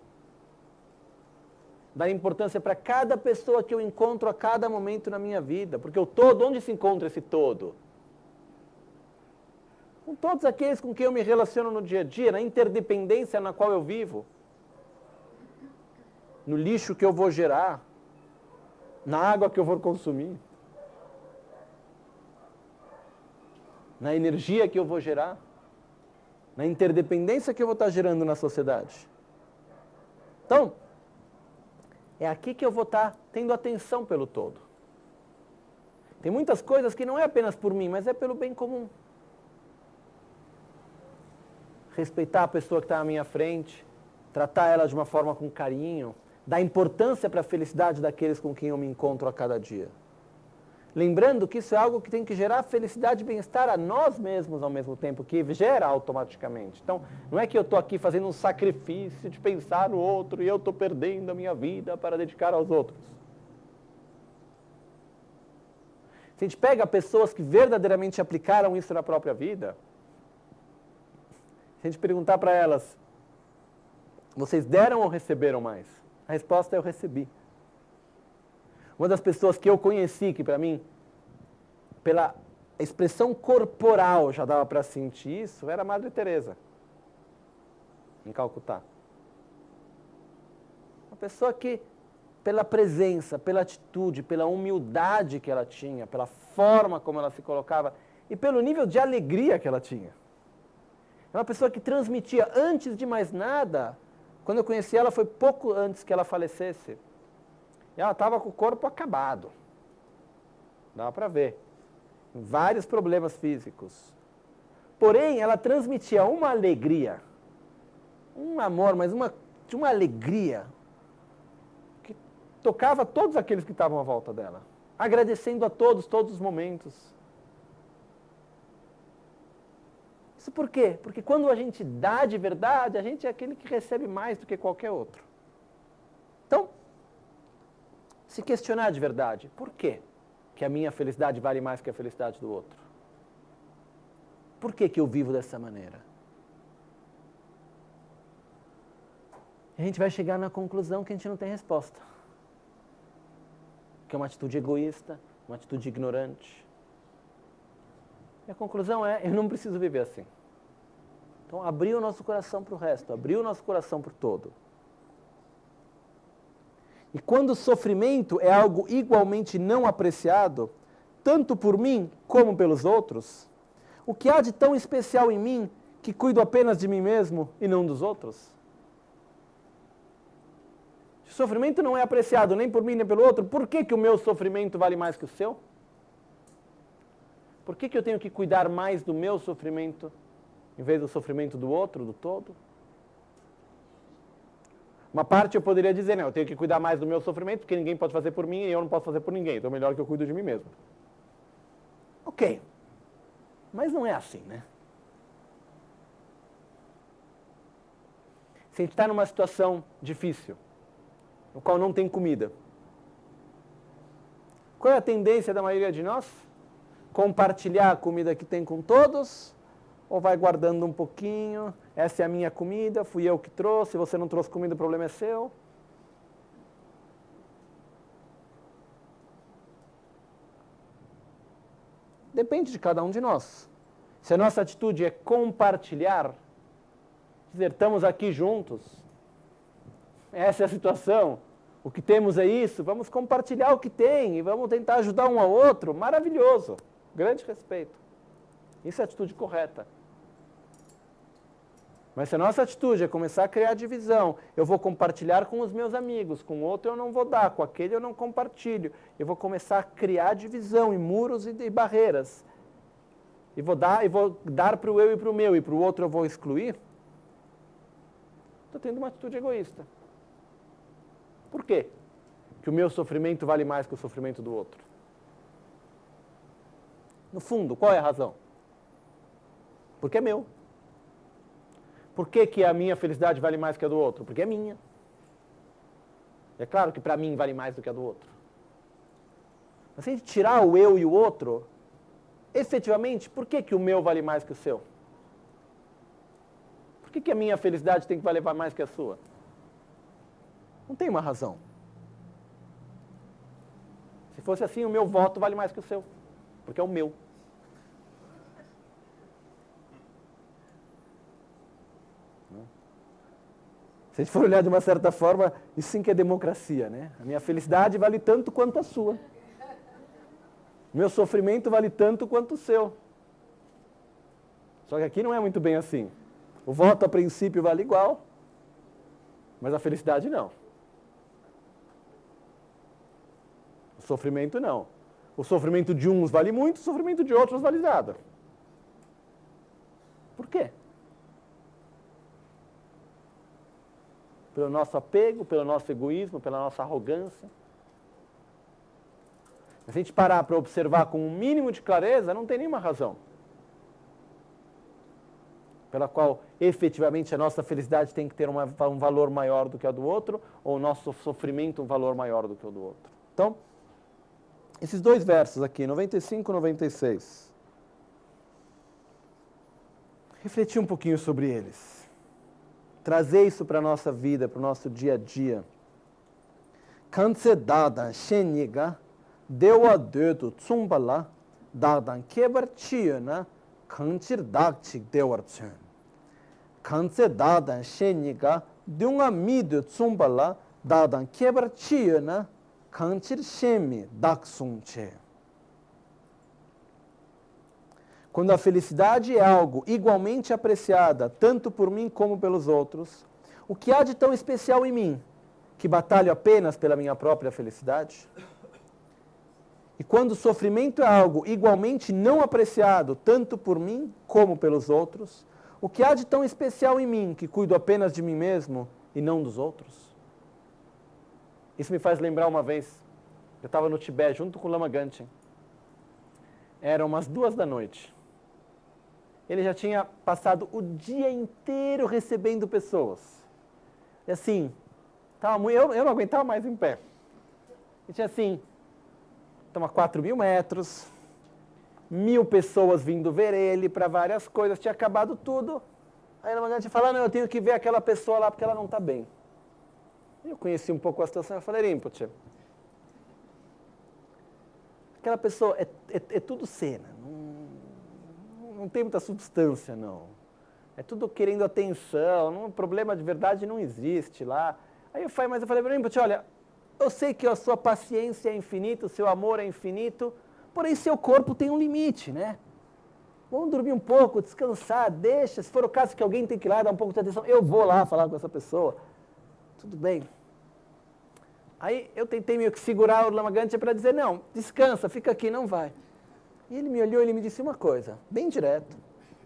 dar importância para cada pessoa que eu encontro a cada momento na minha vida. Porque o todo, onde se encontra esse todo? Com todos aqueles com quem eu me relaciono no dia a dia, na interdependência na qual eu vivo, no lixo que eu vou gerar, na água que eu vou consumir, na energia que eu vou gerar, na interdependência que eu vou estar gerando na sociedade. Então, é aqui que eu vou estar tendo atenção pelo todo. Tem muitas coisas que não é apenas por mim, mas é pelo bem comum. Respeitar a pessoa que está à minha frente, tratar ela de uma forma com carinho, dar importância para a felicidade daqueles com quem eu me encontro a cada dia. Lembrando que isso é algo que tem que gerar felicidade e bem-estar a nós mesmos ao mesmo tempo, que gera automaticamente. Então, não é que eu estou aqui fazendo um sacrifício de pensar no outro e eu estou perdendo a minha vida para dedicar aos outros. Se a gente pega pessoas que verdadeiramente aplicaram isso na própria vida, se a gente perguntar para elas, vocês deram ou receberam mais? A resposta é eu recebi. Uma das pessoas que eu conheci, que para mim, pela expressão corporal já dava para sentir isso, era a Madre Teresa, em Calcutá. Uma pessoa que, pela presença, pela atitude, pela humildade que ela tinha, pela forma como ela se colocava e pelo nível de alegria que ela tinha. É uma pessoa que transmitia, antes de mais nada, quando eu conheci ela foi pouco antes que ela falecesse. E ela estava com o corpo acabado. Dava para ver. Vários problemas físicos. Porém, ela transmitia uma alegria, um amor, mas de uma alegria que tocava todos aqueles que estavam à volta dela. Agradecendo a todos os momentos. Isso por quê? Porque quando a gente dá de verdade, a gente é aquele que recebe mais do que qualquer outro. Então, se questionar de verdade, por quê que a minha felicidade vale mais que a felicidade do outro? Por que que eu vivo dessa maneira? E a gente vai chegar na conclusão que a gente não tem resposta. Que é uma atitude egoísta, uma atitude ignorante. E a conclusão é, eu não preciso viver assim. Então, abrir o nosso coração para o resto, abrir o nosso coração para o todo. E quando o sofrimento é algo igualmente não apreciado, tanto por mim como pelos outros, o que há de tão especial em mim que cuido apenas de mim mesmo e não dos outros? Se o sofrimento não é apreciado nem por mim nem pelo outro, por que que o meu sofrimento vale mais que o seu? Por que que eu tenho que cuidar mais do meu sofrimento em vez do sofrimento do outro, do todo? Uma parte eu poderia dizer, não, eu tenho que cuidar mais do meu sofrimento, porque ninguém pode fazer por mim e eu não posso fazer por ninguém, então é melhor que eu cuido de mim mesmo. Ok, mas não é assim, né? Se a gente está numa situação difícil, no qual não tem comida, qual é a tendência da maioria de nós? Compartilhar a comida que tem com todos, ou vai guardando um pouquinho, essa é a minha comida, fui eu que trouxe, se você não trouxe comida, o problema é seu. Depende de cada um de nós. Se a nossa atitude é compartilhar, dizer, estamos aqui juntos, essa é a situação, o que temos é isso, vamos compartilhar o que tem e vamos tentar ajudar um ao outro, maravilhoso, grande respeito. Isso é a atitude correta. Mas se a nossa atitude é começar a criar divisão, eu vou compartilhar com os meus amigos, com o outro eu não vou dar, com aquele eu não compartilho. Eu vou começar a criar divisão e muros e barreiras. E vou dar para o eu e para o meu, e para o outro eu vou excluir. estou tendo uma atitude egoísta. Por quê? Que o meu sofrimento vale mais que o sofrimento do outro. No fundo, qual é a razão? Porque é meu. Por que a minha felicidade vale mais que a do outro? Porque é minha. É claro que para mim vale mais do que a do outro. Mas se a gente tirar o eu e o outro, efetivamente, por que o meu vale mais que o seu? Por que a minha felicidade tem que valer mais que a sua? Não tem uma razão. Se fosse assim, o meu voto vale mais que o seu. Porque é o meu. Se a gente for olhar de uma certa forma, isso sim que é democracia, né? A minha felicidade vale tanto quanto a sua. O meu sofrimento vale tanto quanto o seu. Só que aqui não é muito bem assim. O voto, a princípio, vale igual, mas a felicidade não. O sofrimento não. O sofrimento de uns vale muito, o sofrimento de outros vale nada. Por quê? Pelo nosso apego, pelo nosso egoísmo, pela nossa arrogância. Se a gente parar para observar com um mínimo de clareza, não tem nenhuma razão pela qual efetivamente a nossa felicidade tem que ter um valor maior do que a do outro, ou o nosso sofrimento um valor maior do que o do outro. Então, esses dois versos aqui, 95 e 96, refletir um pouquinho sobre eles. Trazer isso para a nossa vida, para o nosso dia a dia. Kanse dadan shenyiga dewa dedu tsumbala dadan kebar chiyana kanchir dakchik dewar chun. Kanse dadan shenyiga dunga midu tsumbala dadan kebar chiyana kanchir shemi daksung che. Quando a felicidade é algo igualmente apreciada, tanto por mim como pelos outros, o que há de tão especial em mim, que batalho apenas pela minha própria felicidade? E quando o sofrimento é algo igualmente não apreciado, tanto por mim como pelos outros, o que há de tão especial em mim, que cuido apenas de mim mesmo e não dos outros? Isso me faz lembrar uma vez, eu estava no Tibete junto com o Lama Gangchen. Eram umas 2 da noite. Ele já tinha passado o dia inteiro recebendo pessoas. E assim, eu não aguentava mais em pé. E tinha assim, 4.000 metros, 1.000 pessoas vindo ver ele para várias coisas, tinha acabado tudo. Aí o mandante falou, não, eu tenho que ver aquela pessoa lá porque ela não está bem. Eu conheci um pouco a situação, eu falei, Rinpoche, aquela pessoa é tudo cena, não tem muita substância, não. É tudo querendo atenção, o problema de verdade não existe lá. Aí eu falei, Rinpoche, olha, eu sei que a sua paciência é infinita, o seu amor é infinito, porém seu corpo tem um limite, né? Vamos dormir um pouco, descansar, deixa, se for o caso que alguém tem que ir lá dar um pouco de atenção, eu vou lá falar com essa pessoa. Tudo bem. Aí eu tentei meio que segurar o Lama Gangchen para dizer, não, descansa, fica aqui, não vai. E ele me olhou e ele me disse uma coisa, bem direto,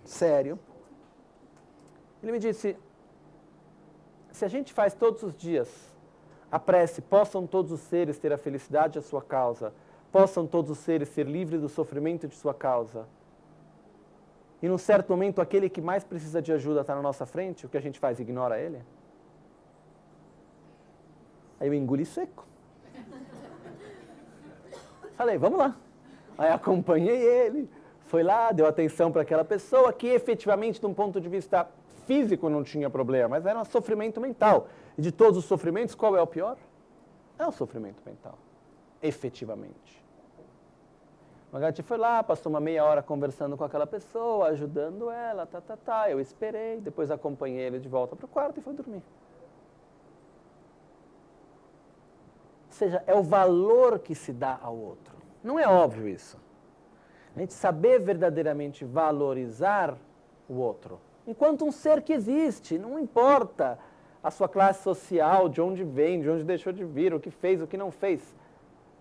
sério. Ele me disse, se a gente faz todos os dias a prece, possam todos os seres ter a felicidade à sua causa, possam todos os seres ser livres do sofrimento de sua causa, e num certo momento aquele que mais precisa de ajuda está na nossa frente, o que a gente faz? Ignora ele? Aí eu engoli seco. Falei, vamos lá. Aí acompanhei ele, foi lá, deu atenção para aquela pessoa que efetivamente, de um ponto de vista físico, não tinha problema, mas era um sofrimento mental. E de todos os sofrimentos, qual é o pior? É o sofrimento mental, efetivamente. O Magati foi lá, passou uma meia hora conversando com aquela pessoa, ajudando ela, eu esperei, depois acompanhei ele de volta para o quarto e foi dormir. Ou seja, é o valor que se dá ao outro. Não é óbvio isso. A gente saber verdadeiramente valorizar o outro. Enquanto um ser que existe, não importa a sua classe social, de onde vem, de onde deixou de vir, o que fez, o que não fez.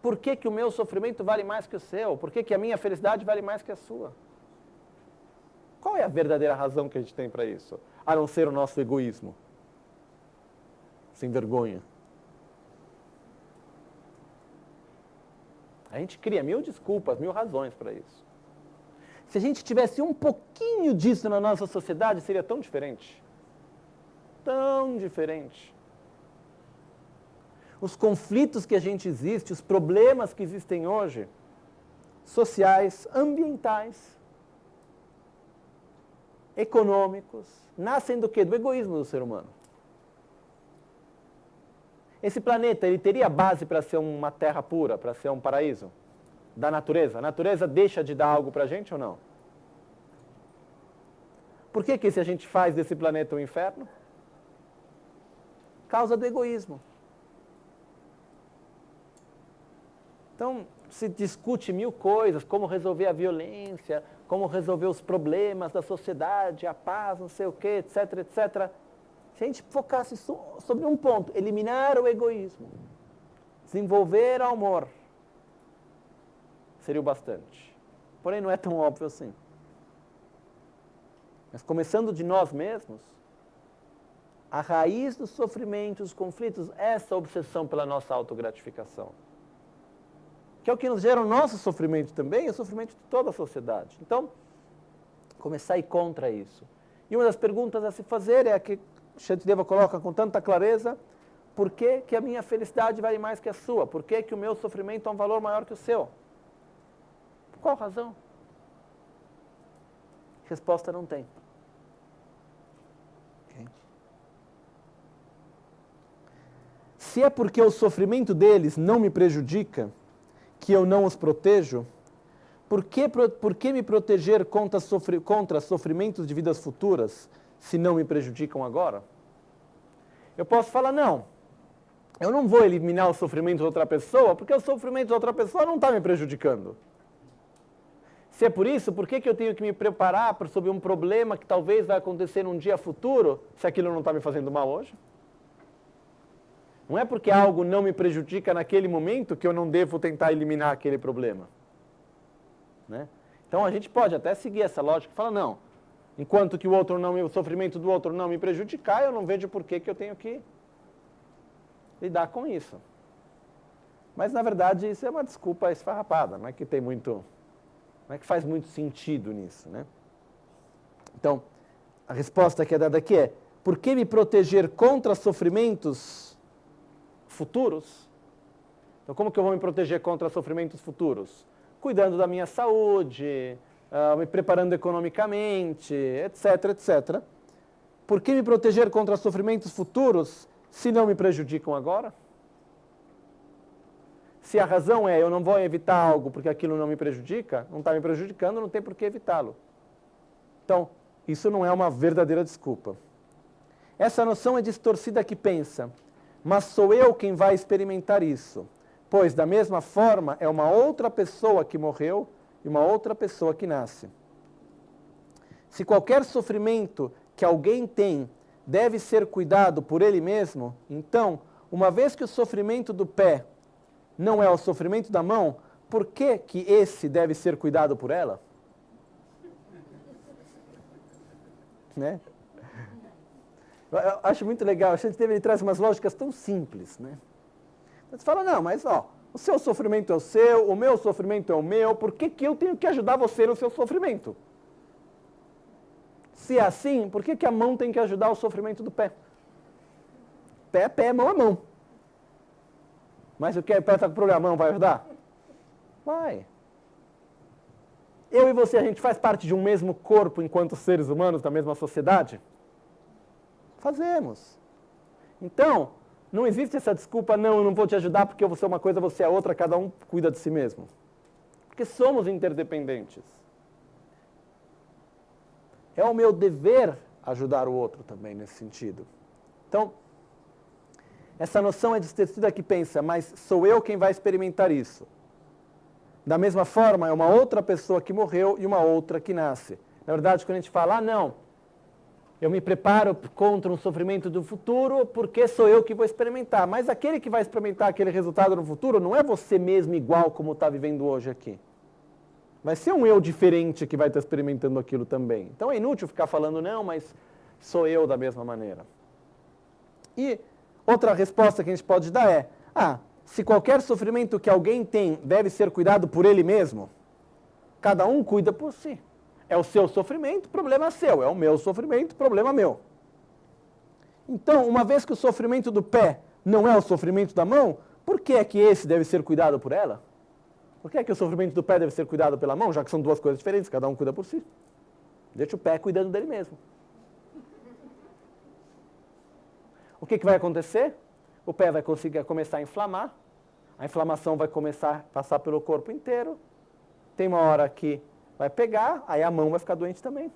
Por que o meu sofrimento vale mais que o seu? Por que a minha felicidade vale mais que a sua? Qual é a verdadeira razão que a gente tem para isso? A não ser o nosso egoísmo. sem vergonha. A gente cria 1000 desculpas, 1000 razões para isso. Se a gente tivesse um pouquinho disso na nossa sociedade, seria tão diferente. Tão diferente. Os conflitos que a gente existe, os problemas que existem hoje, sociais, ambientais, econômicos, nascem do quê? Do egoísmo do ser humano. Esse planeta, ele teria base para ser uma terra pura, para ser um paraíso da natureza? A natureza deixa de dar algo para a gente ou não? Por que se a gente faz desse planeta um inferno? Causa do egoísmo. Então, se discute 1000 coisas, como resolver a violência, como resolver os problemas da sociedade, a paz, não sei o quê, etc, etc. Se a gente focasse sobre um ponto, eliminar o egoísmo, desenvolver o amor, seria o bastante. Porém, não é tão óbvio assim. Mas começando de nós mesmos, a raiz dos sofrimentos, dos conflitos, é essa obsessão pela nossa autogratificação. Que é o que nos gera o nosso sofrimento também, e o sofrimento de toda a sociedade. Então, começar a ir contra isso. E uma das perguntas a se fazer é a que Shantideva coloca com tanta clareza: por que a minha felicidade vale mais que a sua? Por que o meu sofrimento é um valor maior que o seu? Por qual razão? Resposta não tem. Okay. Se é porque o sofrimento deles não me prejudica, que eu não os protejo, por que me proteger contra sofrimentos de vidas futuras, se não me prejudicam agora? Eu posso falar, não, eu não vou eliminar o sofrimento de outra pessoa, porque o sofrimento de outra pessoa não está me prejudicando. Se é por isso, por que eu tenho que me preparar sobre um problema que talvez vai acontecer num dia futuro, se aquilo não está me fazendo mal hoje? Não é porque algo não me prejudica naquele momento que eu não devo tentar eliminar aquele problema. Né? Então a gente pode até seguir essa lógica e falar, não, enquanto que o sofrimento do outro não me prejudicar, eu não vejo por que eu tenho que lidar com isso. Mas na verdade isso é uma desculpa esfarrapada, não é que tem muito, não é que faz muito sentido nisso. Né? Então, a resposta que é dada aqui é, por que me proteger contra sofrimentos futuros? Então, como que eu vou me proteger contra sofrimentos futuros? Cuidando da minha saúde, me preparando economicamente, etc, etc. Por que me proteger contra sofrimentos futuros se não me prejudicam agora? Se a razão é eu não vou evitar algo porque aquilo não me prejudica, não está me prejudicando, não tem por que evitá-lo. Então, isso não é uma verdadeira desculpa. Essa noção é distorcida que pensa, mas sou eu quem vai experimentar isso, pois da mesma forma é uma outra pessoa que morreu e uma outra pessoa que nasce. Se qualquer sofrimento que alguém tem deve ser cuidado por ele mesmo, então, uma vez que o sofrimento do pé não é o sofrimento da mão, por que esse deve ser cuidado por ela? Né? Eu acho muito legal, a Shantideva traz umas lógicas tão simples, né? Você fala, não, mas o seu sofrimento é o seu, o meu sofrimento é o meu, por que eu tenho que ajudar você no seu sofrimento? Se é assim, por que a mão tem que ajudar o sofrimento do pé? Pé é pé, mão é mão. Mas o que o pé está com problema, a mão vai ajudar? Vai. Eu e você, a gente faz parte de um mesmo corpo enquanto seres humanos da mesma sociedade? Fazemos. Então, não existe essa desculpa, não, eu não vou te ajudar porque eu sou uma coisa, você é outra, cada um cuida de si mesmo. Porque somos interdependentes. É o meu dever ajudar o outro também nesse sentido. Então, essa noção é distorcida que pensa, mas sou eu quem vai experimentar isso. Da mesma forma, é uma outra pessoa que morreu e uma outra que nasce. Na verdade, quando a gente fala, não, eu me preparo contra um sofrimento do futuro porque sou eu que vou experimentar. Mas aquele que vai experimentar aquele resultado no futuro não é você mesmo igual como está vivendo hoje aqui. Vai ser um eu diferente que vai estar experimentando aquilo também. Então é inútil ficar falando, não, mas sou eu da mesma maneira. E Outra resposta que a gente pode dar é, se qualquer sofrimento que alguém tem deve ser cuidado por ele mesmo, cada um cuida por si. É o seu sofrimento, problema seu. É o meu sofrimento, problema meu. Então, uma vez que o sofrimento do pé não é o sofrimento da mão, por que é que esse deve ser cuidado por ela? Por que é que o sofrimento do pé deve ser cuidado pela mão, já que são duas coisas diferentes, cada um cuida por si? Deixa o pé cuidando dele mesmo. O que vai acontecer? O pé vai começar a inflamar, a inflamação vai começar a passar pelo corpo inteiro, tem uma hora que vai pegar, aí a mão vai ficar doente também.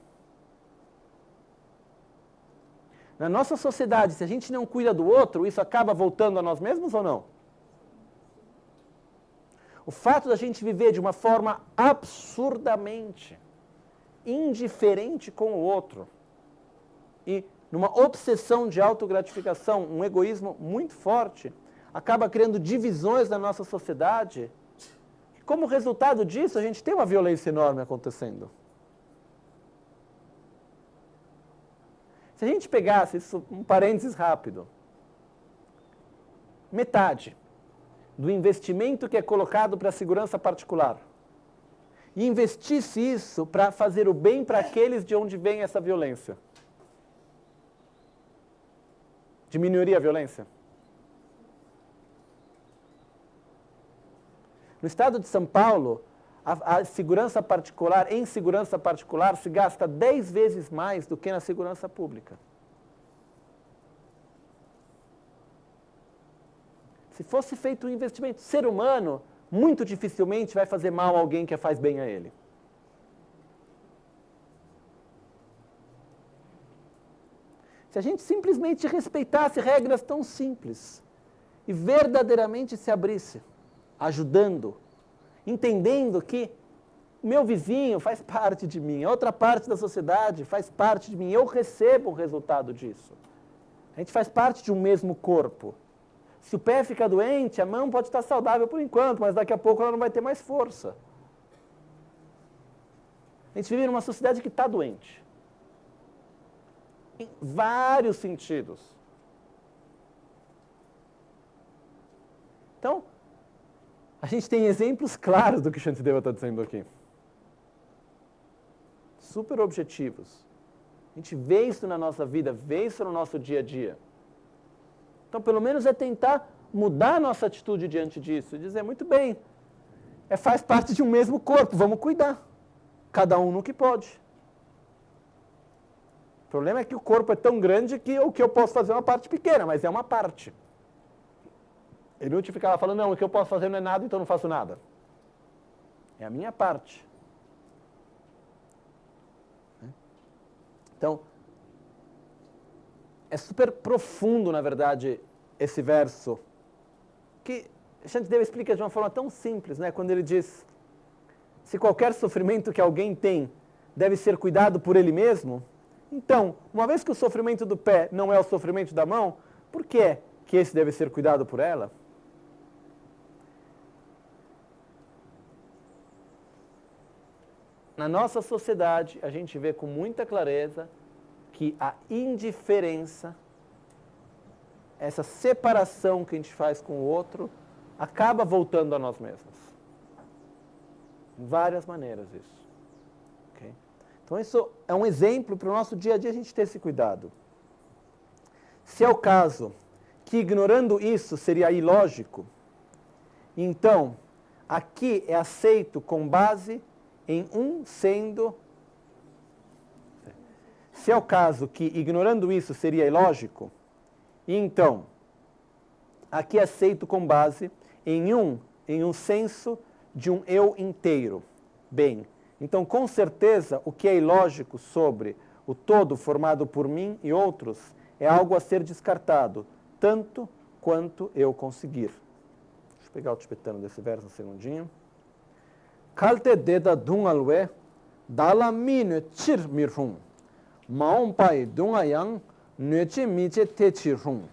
Na nossa sociedade, se a gente não cuida do outro, isso acaba voltando a nós mesmos ou não? O fato da gente viver de uma forma absurdamente indiferente com o outro e numa obsessão de autogratificação, um egoísmo muito forte, acaba criando divisões na nossa sociedade. E como resultado disso, a gente tem uma violência enorme acontecendo. Se a gente pegasse, isso, um parênteses rápido, metade do investimento que é colocado para a segurança particular e investisse isso para fazer o bem para aqueles de onde vem essa violência, diminuiria a violência? No estado de São Paulo, a segurança particular, em segurança particular, se gasta 10 vezes mais do que na segurança pública. Se fosse feito um investimento, ser humano muito dificilmente vai fazer mal a alguém que faz bem a ele. Se a gente simplesmente respeitasse regras tão simples e verdadeiramente se abrisse, ajudando, entendendo que meu vizinho faz parte de mim, a outra parte da sociedade faz parte de mim, eu recebo o resultado disso. A gente faz parte de um mesmo corpo. Se o pé fica doente, a mão pode estar saudável por enquanto, mas daqui a pouco ela não vai ter mais força. A gente vive numa sociedade que está doente. Em vários sentidos. Então, a gente tem exemplos claros do que Shantideva está dizendo aqui. Super objetivos. A gente vê isso na nossa vida, vê isso no nosso dia a dia. Então, pelo menos é tentar mudar a nossa atitude diante disso. E dizer, muito bem, faz parte de um mesmo corpo, vamos cuidar. Cada um no que pode. O problema é que o corpo é tão grande que o que eu posso fazer é uma parte pequena, mas é uma parte. É inútil ficar lá falando, não, o que eu posso fazer não é nada, então não faço nada. É a minha parte. Então, é super profundo, na verdade, esse verso, que Shantideva explica de uma forma tão simples, né? Quando ele diz, se qualquer sofrimento que alguém tem deve ser cuidado por ele mesmo, então, uma vez que o sofrimento do pé não é o sofrimento da mão, por que é que esse deve ser cuidado por ela? Na nossa sociedade, a gente vê com muita clareza que a indiferença, essa separação que a gente faz com o outro, acaba voltando a nós mesmos. De várias maneiras isso. Okay? Então isso é um exemplo para o nosso dia a dia a gente ter esse cuidado. Se é o caso que ignorando isso seria ilógico, então aqui é aceito com base em um sendo... Se é o caso que ignorando isso seria ilógico, então aqui é aceito com base em um senso de um eu inteiro. Bem, então com certeza o que é ilógico sobre o todo formado por mim e outros é algo a ser descartado, tanto quanto eu conseguir. Deixa eu pegar o tibetano desse verso um segundinho. Kalte deda dungalwe dala mine chir mirhum maum pai dungayang neche miche te chirhum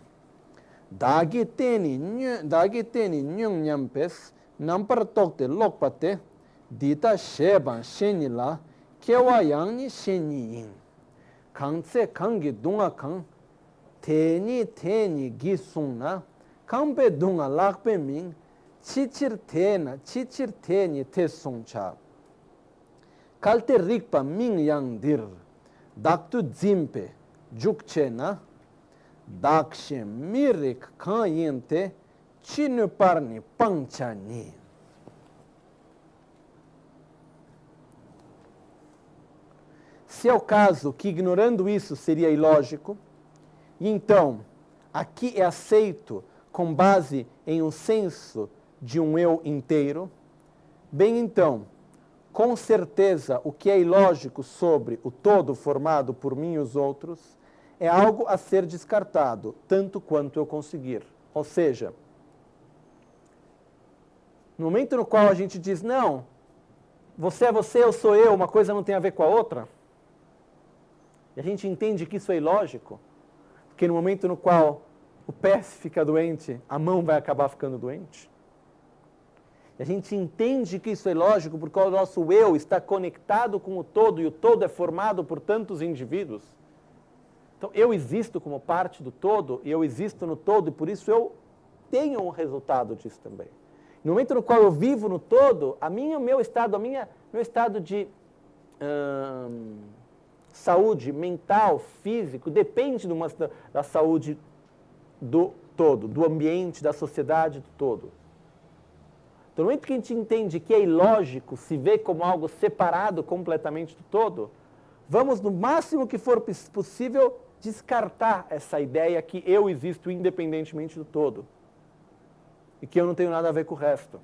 dagi teni nyung nyampes nampar tokte lokpate dita sheban shenila kewa yang ni sheni yin kangtse kangi dunga kang teni teni gisungna, kampe dunga lakpe ming, chichir teni te sungcha. Kalte rikpa ming yang dir, daktu dzimpe, jukchena, dakshe mirik kanyente, chinu parni pangchani. Se é o caso que ignorando isso seria ilógico, e então aqui é aceito com base em um senso de um eu inteiro, bem então, com certeza o que é ilógico sobre o todo formado por mim e os outros é algo a ser descartado, tanto quanto eu conseguir. Ou seja, no momento no qual a gente diz, não, você é você, eu sou eu, uma coisa não tem a ver com a outra, e a gente entende que isso é ilógico, porque no momento no qual o pé fica doente, a mão vai acabar ficando doente. E a gente entende que isso é ilógico porque o nosso eu está conectado com o todo, e o todo é formado por tantos indivíduos. Então, eu existo como parte do todo, e eu existo no todo, e por isso eu tenho um resultado disso também. No momento no qual eu vivo no todo, meu estado de saúde mental, físico, depende da saúde do todo, do ambiente, da sociedade do todo. Então, no momento que a gente entende que é ilógico se ver como algo separado completamente do todo, vamos, no máximo que for possível, descartar essa ideia que eu existo independentemente do todo. E que eu não tenho nada a ver com o resto.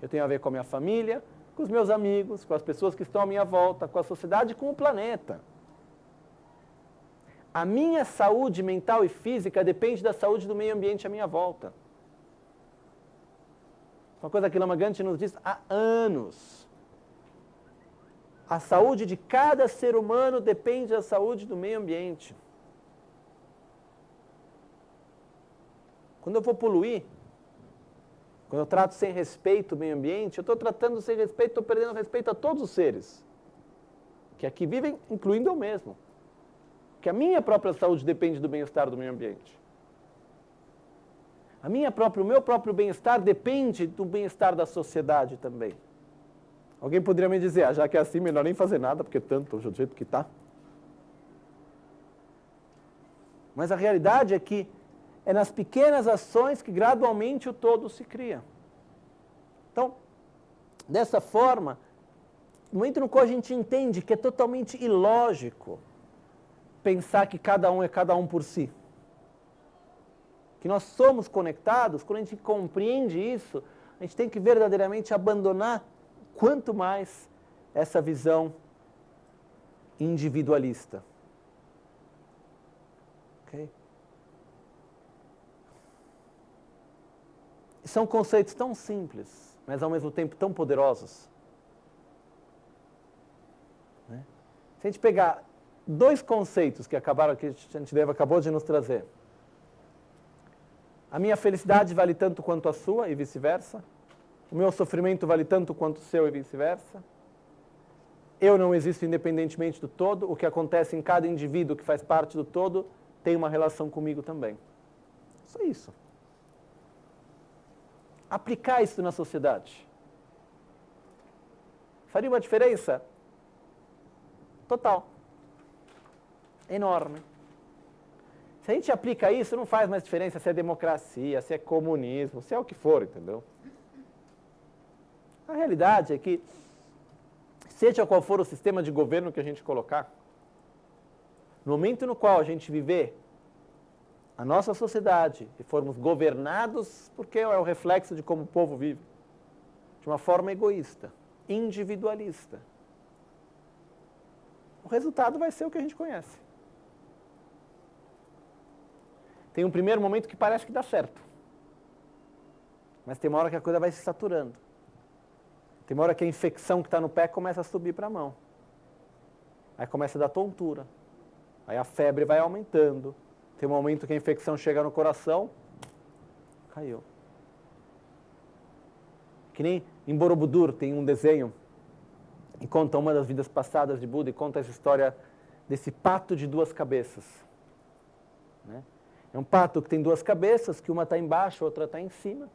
Eu tenho a ver com a minha família, com os meus amigos, com as pessoas que estão à minha volta, com a sociedade, com o planeta. A minha saúde mental e física depende da saúde do meio ambiente à minha volta. Uma coisa que Lama Gangchen nos diz há anos. A saúde de cada ser humano depende da saúde do meio ambiente. Quando eu vou poluir, quando eu trato sem respeito o meio ambiente, eu estou tratando sem respeito, estou perdendo respeito a todos os seres que aqui vivem, incluindo eu mesmo. Porque a minha própria saúde depende do bem-estar do meio ambiente. O meu próprio bem-estar depende do bem-estar da sociedade também. Alguém poderia me dizer, já que é assim, melhor nem fazer nada, porque tanto do jeito que está. Mas a realidade é que é nas pequenas ações que gradualmente o todo se cria. Então, dessa forma, no momento no qual a gente entende que é totalmente ilógico pensar que cada um é cada um por si, que nós somos conectados, quando a gente compreende isso, a gente tem que verdadeiramente abandonar quanto mais essa visão individualista. Ok? São conceitos tão simples, mas ao mesmo tempo tão poderosos. Né? Se a gente pegar dois conceitos que a gente acabou de nos trazer. A minha felicidade vale tanto quanto a sua e vice-versa. O meu sofrimento vale tanto quanto o seu e vice-versa. Eu não existo independentemente do todo. O que acontece em cada indivíduo que faz parte do todo tem uma relação comigo também. Só isso. Aplicar isso na sociedade. Faria uma diferença? Total. Enorme. Se a gente aplica isso, não faz mais diferença se é democracia, se é comunismo, se é o que for, entendeu? A realidade é que, seja qual for o sistema de governo que a gente colocar, no momento no qual a gente viver a nossa sociedade e formos governados, porque é o reflexo de como o povo vive, de uma forma egoísta, individualista, o resultado vai ser o que a gente conhece. Tem um primeiro momento que parece que dá certo. Mas tem uma hora que a coisa vai se saturando. Tem uma hora que a infecção que está no pé começa a subir para a mão. Aí começa a dar tontura. Aí a febre vai aumentando. Tem um momento que a infecção chega no coração, caiu. Que nem em Borobudur tem um desenho e conta uma das vidas passadas de Buda e conta essa história desse pato de duas cabeças. Né? É um pato que tem duas cabeças, que uma está embaixo, a outra está em cima.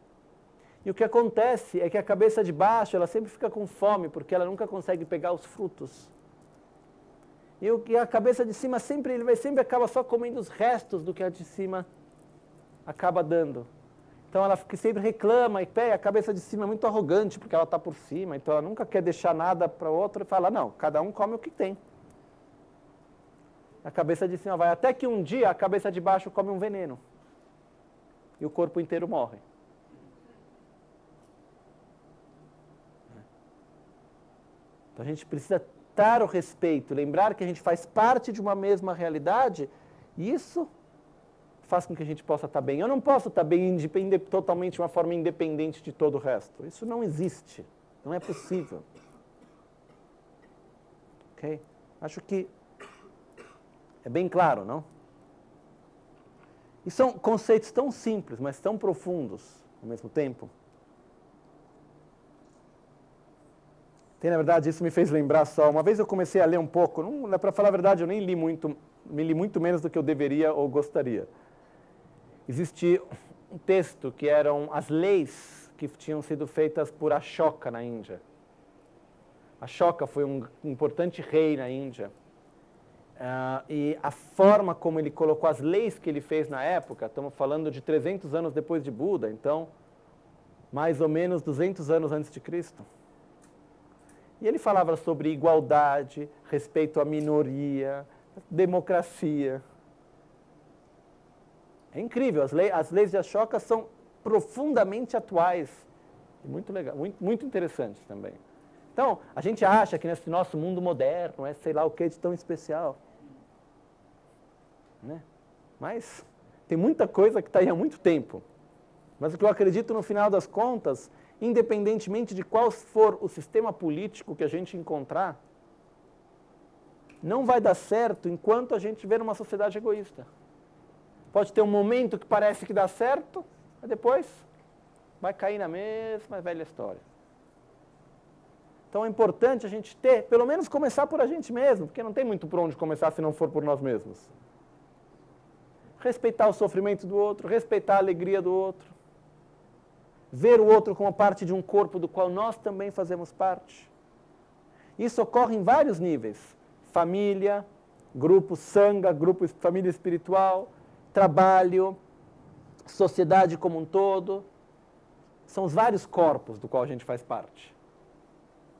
E o que acontece é que a cabeça de baixo, ela sempre fica com fome, porque ela nunca consegue pegar os frutos. E a cabeça de cima ele sempre acaba só comendo os restos do que a de cima acaba dando. Então ela sempre reclama e pega, a cabeça de cima é muito arrogante, porque ela está por cima, então ela nunca quer deixar nada para o outro e fala, não, cada um come o que tem. A cabeça de cima vai, até que um dia a cabeça de baixo come um veneno. E o corpo inteiro morre. Então a gente precisa dar o respeito, lembrar que a gente faz parte de uma mesma realidade, e isso faz com que a gente possa estar bem. Eu não posso estar bem totalmente de uma forma independente de todo o resto. Isso não existe. Não é possível. Ok? Acho que é bem claro, não? E são conceitos tão simples, mas tão profundos ao mesmo tempo. Na verdade, isso me fez lembrar só. Uma vez eu comecei a ler um pouco, para falar a verdade, eu nem li muito, me li muito menos do que eu deveria ou gostaria. Existia um texto que eram as leis que tinham sido feitas por Ashoka na Índia. Ashoka foi um importante rei na Índia. E a forma como ele colocou as leis que ele fez na época, estamos falando de 300 anos depois de Buda, então mais ou menos 200 anos antes de Cristo. E ele falava sobre igualdade, respeito à minoria, democracia. É incrível, as leis de Ashoka são profundamente atuais. E muito legal, muito interessantes também. Então, a gente acha que nesse nosso mundo moderno é sei lá o que de tão especial. Né? Mas tem muita coisa que está aí há muito tempo. Mas o que eu acredito no final das contas, independentemente de qual for o sistema político que a gente encontrar, não vai dar certo enquanto a gente viver numa sociedade egoísta. Pode ter um momento que parece que dá certo, mas depois vai cair na mesma velha história. Então é importante a gente pelo menos começar por a gente mesmo, porque não tem muito por onde começar se não for por nós mesmos. Respeitar o sofrimento do outro, respeitar a alegria do outro. Ver o outro como parte de um corpo do qual nós também fazemos parte. Isso ocorre em vários níveis. Família, grupo sangha, grupo família espiritual, trabalho, sociedade como um todo. São os vários corpos do qual a gente faz parte.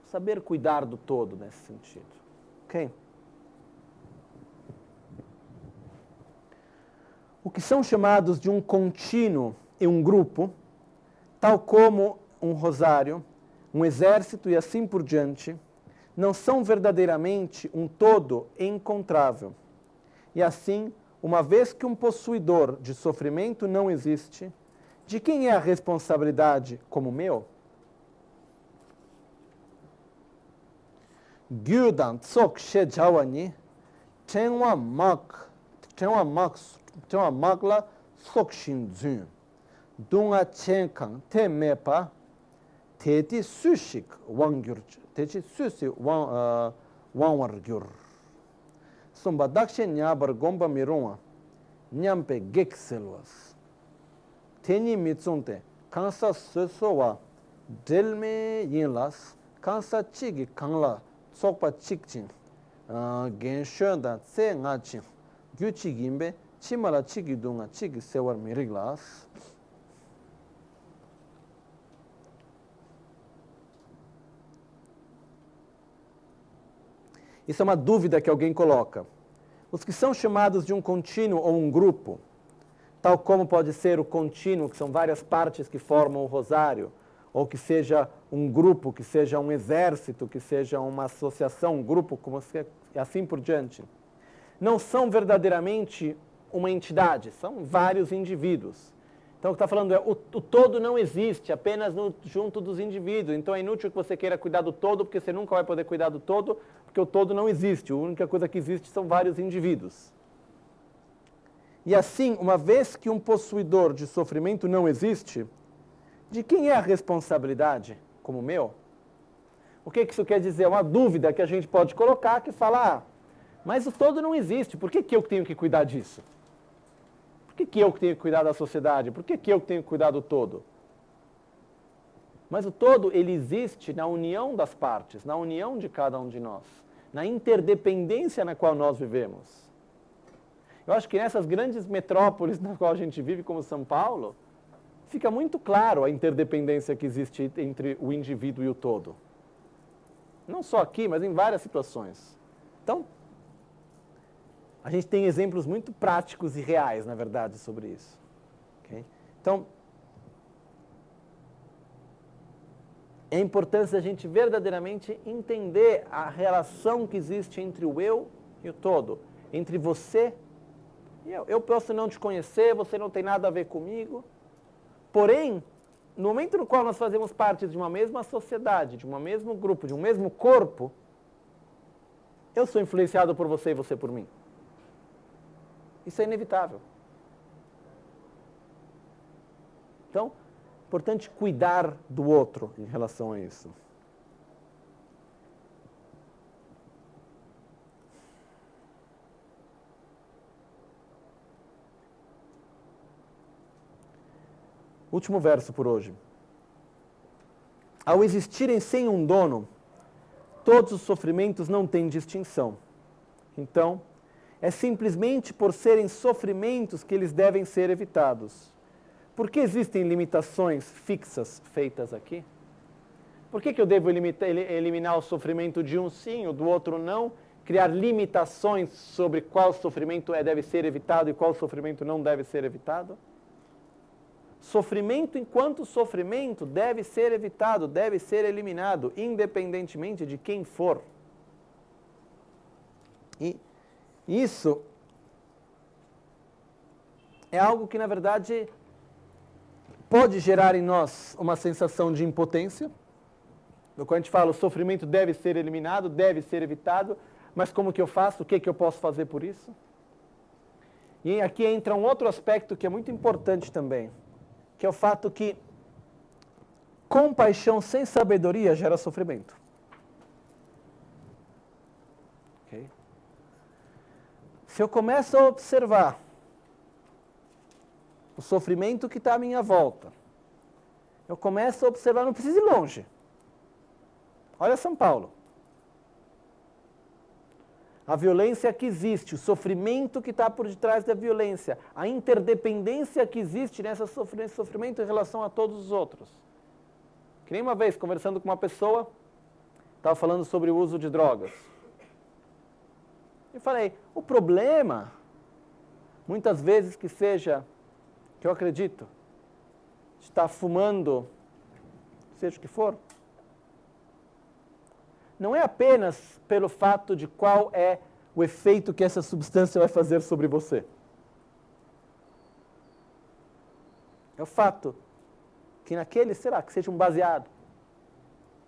Saber cuidar do todo nesse sentido. Ok? O que são chamados de um contínuo e um grupo, tal como um rosário, um exército e assim por diante, não são verdadeiramente um todo encontrável. E assim, uma vez que um possuidor de sofrimento não existe, de quem é a responsabilidade como meu? Gyudan tsok she jawani, tenwa makla sok shin zun. Dunga chenkang te mepa teti sushik wangyur teti susi wanwargyur somba dakshe nyabar gomba mirunga nyampe gekselwas teni mitsunte kansa sosowa delme yinlas kansa chigi kangla sokpa chikchin genshönda tse ngachin gyuchigimbe chimala chigi dunga chigi sewar miriglas. Isso é uma dúvida que alguém coloca. Os que são chamados de um contínuo ou um grupo, tal como pode ser o contínuo, que são várias partes que formam o rosário, ou que seja um grupo, que seja um exército, que seja uma associação, um grupo, e assim por diante, não são verdadeiramente uma entidade, são vários indivíduos. Então o que está falando é, o todo não existe, apenas junto dos indivíduos. Então é inútil que você queira cuidar do todo, porque você nunca vai poder cuidar do todo, porque o todo não existe. A única coisa que existe são vários indivíduos. E assim, uma vez que um possuidor de sofrimento não existe, de quem é a responsabilidade? Como meu? O que isso quer dizer? É uma dúvida que a gente pode colocar, que fala, Mas o todo não existe. Por que eu que tenho que cuidar disso? Por que eu que tenho que cuidar da sociedade? Por que eu que tenho que cuidar do todo? Mas o todo, ele existe na união das partes, na união de cada um de nós, na interdependência na qual nós vivemos. Eu acho que nessas grandes metrópoles na qual a gente vive, como São Paulo, fica muito claro a interdependência que existe entre o indivíduo e o todo. Não só aqui, mas em várias situações. Então, a gente tem exemplos muito práticos e reais, na verdade, sobre isso. Okay? Então, é importante a gente verdadeiramente entender a relação que existe entre o eu e o todo, entre você e eu. Eu posso não te conhecer, você não tem nada a ver comigo, porém, no momento no qual nós fazemos parte de uma mesma sociedade, de um mesmo grupo, de um mesmo corpo, eu sou influenciado por você e você por mim. Isso é inevitável. Então, é importante cuidar do outro em relação a isso. Último verso por hoje. Ao existirem sem um dono, todos os sofrimentos não têm distinção. Então, é simplesmente por serem sofrimentos que eles devem ser evitados. Por que existem limitações fixas feitas aqui? Por que eu devo eliminar o sofrimento de um sim, o do outro não? Criar limitações sobre qual sofrimento deve ser evitado e qual sofrimento não deve ser evitado? Sofrimento enquanto sofrimento deve ser evitado, deve ser eliminado, independentemente de quem for. E isso é algo que, na verdade, pode gerar em nós uma sensação de impotência. Quando a gente fala o sofrimento deve ser eliminado, deve ser evitado, mas como que eu faço? O que eu posso fazer por isso? E aqui entra um outro aspecto que é muito importante também, que é o fato que compaixão sem sabedoria gera sofrimento. Okay? Se eu começo a observar o sofrimento que está à minha volta, eu começo a observar, não preciso ir longe. Olha São Paulo. A violência que existe, o sofrimento que está por detrás da violência, a interdependência que existe nesse sofrimento em relação a todos os outros. Que nem uma vez, conversando com uma pessoa, estava falando sobre o uso de drogas. Eu falei, o problema, muitas vezes que seja, que eu acredito, de estar fumando, seja o que for, não é apenas pelo fato de qual é o efeito que essa substância vai fazer sobre você. É o fato que naquele, será que seja um baseado,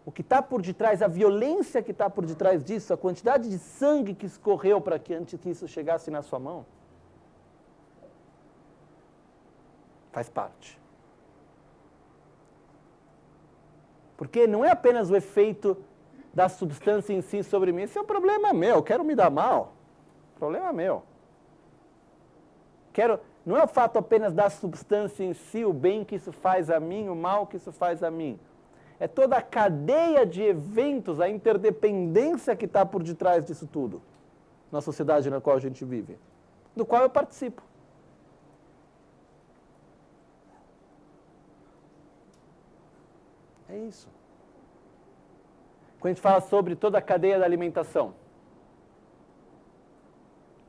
o que está por detrás, a violência que está por detrás disso, a quantidade de sangue que escorreu para que antes que isso chegasse na sua mão, faz parte. Porque não é apenas o efeito da substância em si sobre mim, esse é um problema meu, eu quero me dar mal, problema meu. Não é o fato apenas da substância em si, o bem que isso faz a mim, o mal que isso faz a mim. É toda a cadeia de eventos, a interdependência que está por detrás disso tudo, na sociedade na qual a gente vive, do qual eu participo. É isso. Quando a gente fala sobre toda a cadeia da alimentação,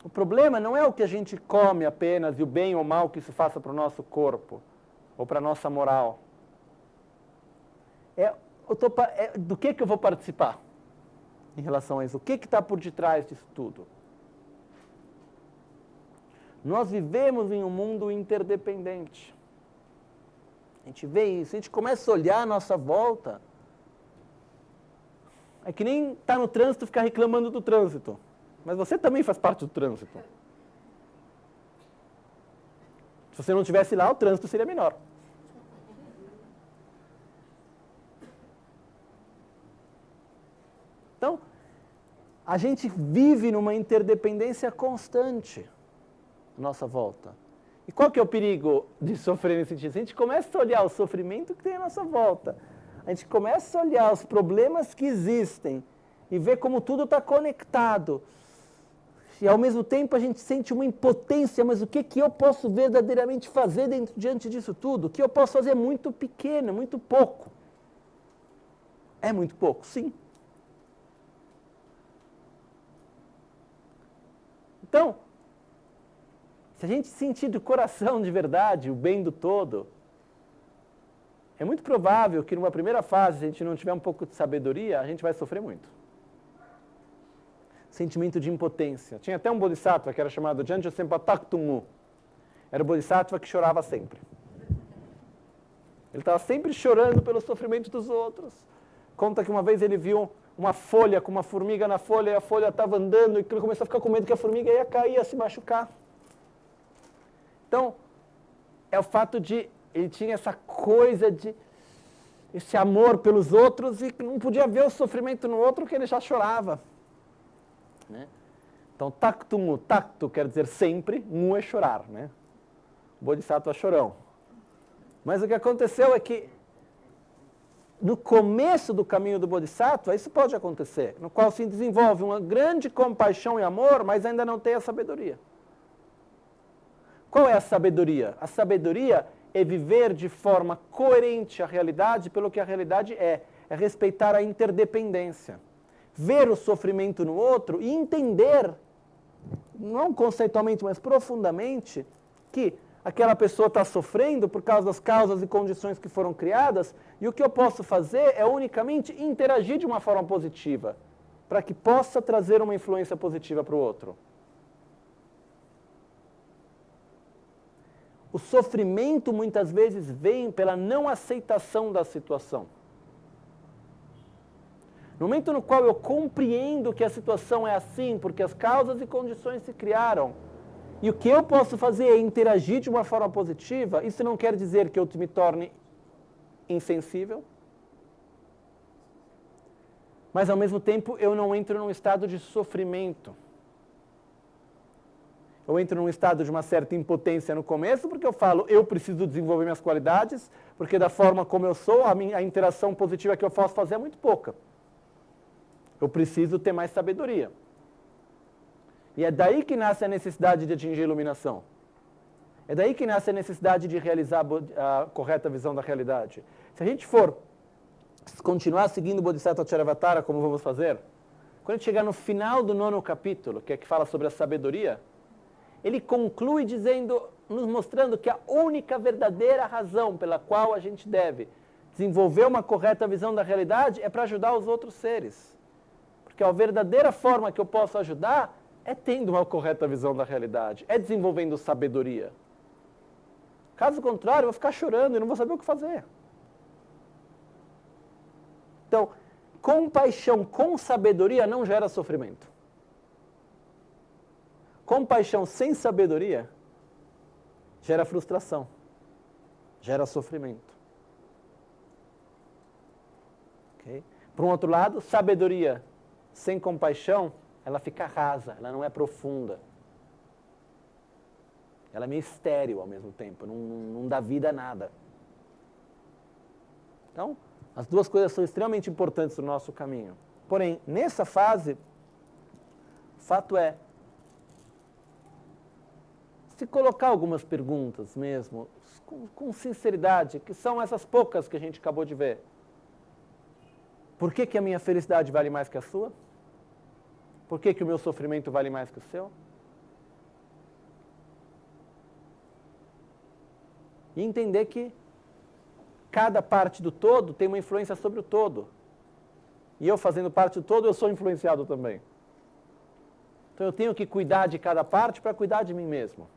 o problema não é o que a gente come apenas e o bem ou mal que isso faça para o nosso corpo ou para a nossa moral. Do que eu vou participar em relação a isso? O que está por detrás disso tudo? Nós vivemos em um mundo interdependente. A gente vê isso, a gente começa a olhar a nossa volta. É que nem estar no trânsito e ficar reclamando do trânsito. Mas você também faz parte do trânsito. Se você não estivesse lá, o trânsito seria menor. Então, a gente vive numa interdependência constante à nossa volta. E qual que é o perigo de sofrer nesse sentido? Se a gente começa a olhar o sofrimento que tem à nossa volta, a gente começa a olhar os problemas que existem e ver como tudo está conectado, e ao mesmo tempo a gente sente uma impotência, mas o que eu posso verdadeiramente fazer diante disso tudo? O que eu posso fazer é muito pequeno, é muito pouco. É muito pouco, sim. Então, se a gente sentir do coração de verdade o bem do todo, é muito provável que numa primeira fase, se a gente não tiver um pouco de sabedoria, a gente vai sofrer muito. Sentimento de impotência. Tinha até um bodhisattva que era chamado Janjo Sempataktumu. Era o bodhisattva que chorava sempre. Ele estava sempre chorando pelo sofrimento dos outros. Conta que uma vez ele viu uma folha com uma formiga na folha e a folha estava andando e ele começou a ficar com medo que a formiga ia cair, ia se machucar. Então, é o fato de ele tinha essa coisa de esse amor pelos outros e não podia ver o sofrimento no outro que ele já chorava. Né? Então, taktumu, taktu quer dizer sempre, mu é chorar. Né? O bodhisattva chorão. Mas o que aconteceu é que no começo do caminho do bodhisattva, isso pode acontecer, no qual se desenvolve uma grande compaixão e amor, mas ainda não tem a sabedoria. Qual é a sabedoria? A sabedoria é viver de forma coerente a realidade pelo que a realidade é respeitar a interdependência. Ver o sofrimento no outro e entender, não conceitualmente, mas profundamente, que aquela pessoa está sofrendo por causa das causas e condições que foram criadas, e o que eu posso fazer é unicamente interagir de uma forma positiva, para que possa trazer uma influência positiva para o outro. O sofrimento muitas vezes vem pela não aceitação da situação. No momento no qual eu compreendo que a situação é assim, porque as causas e condições se criaram, e o que eu posso fazer é interagir de uma forma positiva, isso não quer dizer que eu me torne insensível, mas ao mesmo tempo eu não entro num estado de sofrimento. Eu entro num estado de uma certa impotência no começo, porque eu falo, eu preciso desenvolver minhas qualidades, porque da forma como eu sou, a interação positiva que eu posso fazer é muito pouca. Eu preciso ter mais sabedoria. E é daí que nasce a necessidade de atingir a iluminação. É daí que nasce a necessidade de realizar a correta visão da realidade. Se a gente for continuar seguindo o Bodhisattva Charyavatara, como vamos fazer, quando a gente chegar no final do 9º capítulo, que é que fala sobre a sabedoria, ele conclui dizendo, nos mostrando que a única verdadeira razão pela qual a gente deve desenvolver uma correta visão da realidade é para ajudar os outros seres. Porque a verdadeira forma que eu posso ajudar é tendo uma correta visão da realidade, é desenvolvendo sabedoria. Caso contrário, eu vou ficar chorando e não vou saber o que fazer. Então, compaixão com sabedoria não gera sofrimento. Compaixão sem sabedoria gera frustração, gera sofrimento. Okay? Por um outro lado, sabedoria sem compaixão, ela fica rasa, ela não é profunda. Ela é meio estéril ao mesmo tempo, não dá vida a nada. Então, as duas coisas são extremamente importantes no nosso caminho. Porém, nessa fase, o fato é se colocar algumas perguntas mesmo, com sinceridade, que são essas poucas que a gente acabou de ver. Por que a minha felicidade vale mais que a sua? Por que o meu sofrimento vale mais que o seu? E entender que cada parte do todo tem uma influência sobre o todo. E eu fazendo parte do todo, eu sou influenciado também. Então eu tenho que cuidar de cada parte para cuidar de mim mesmo.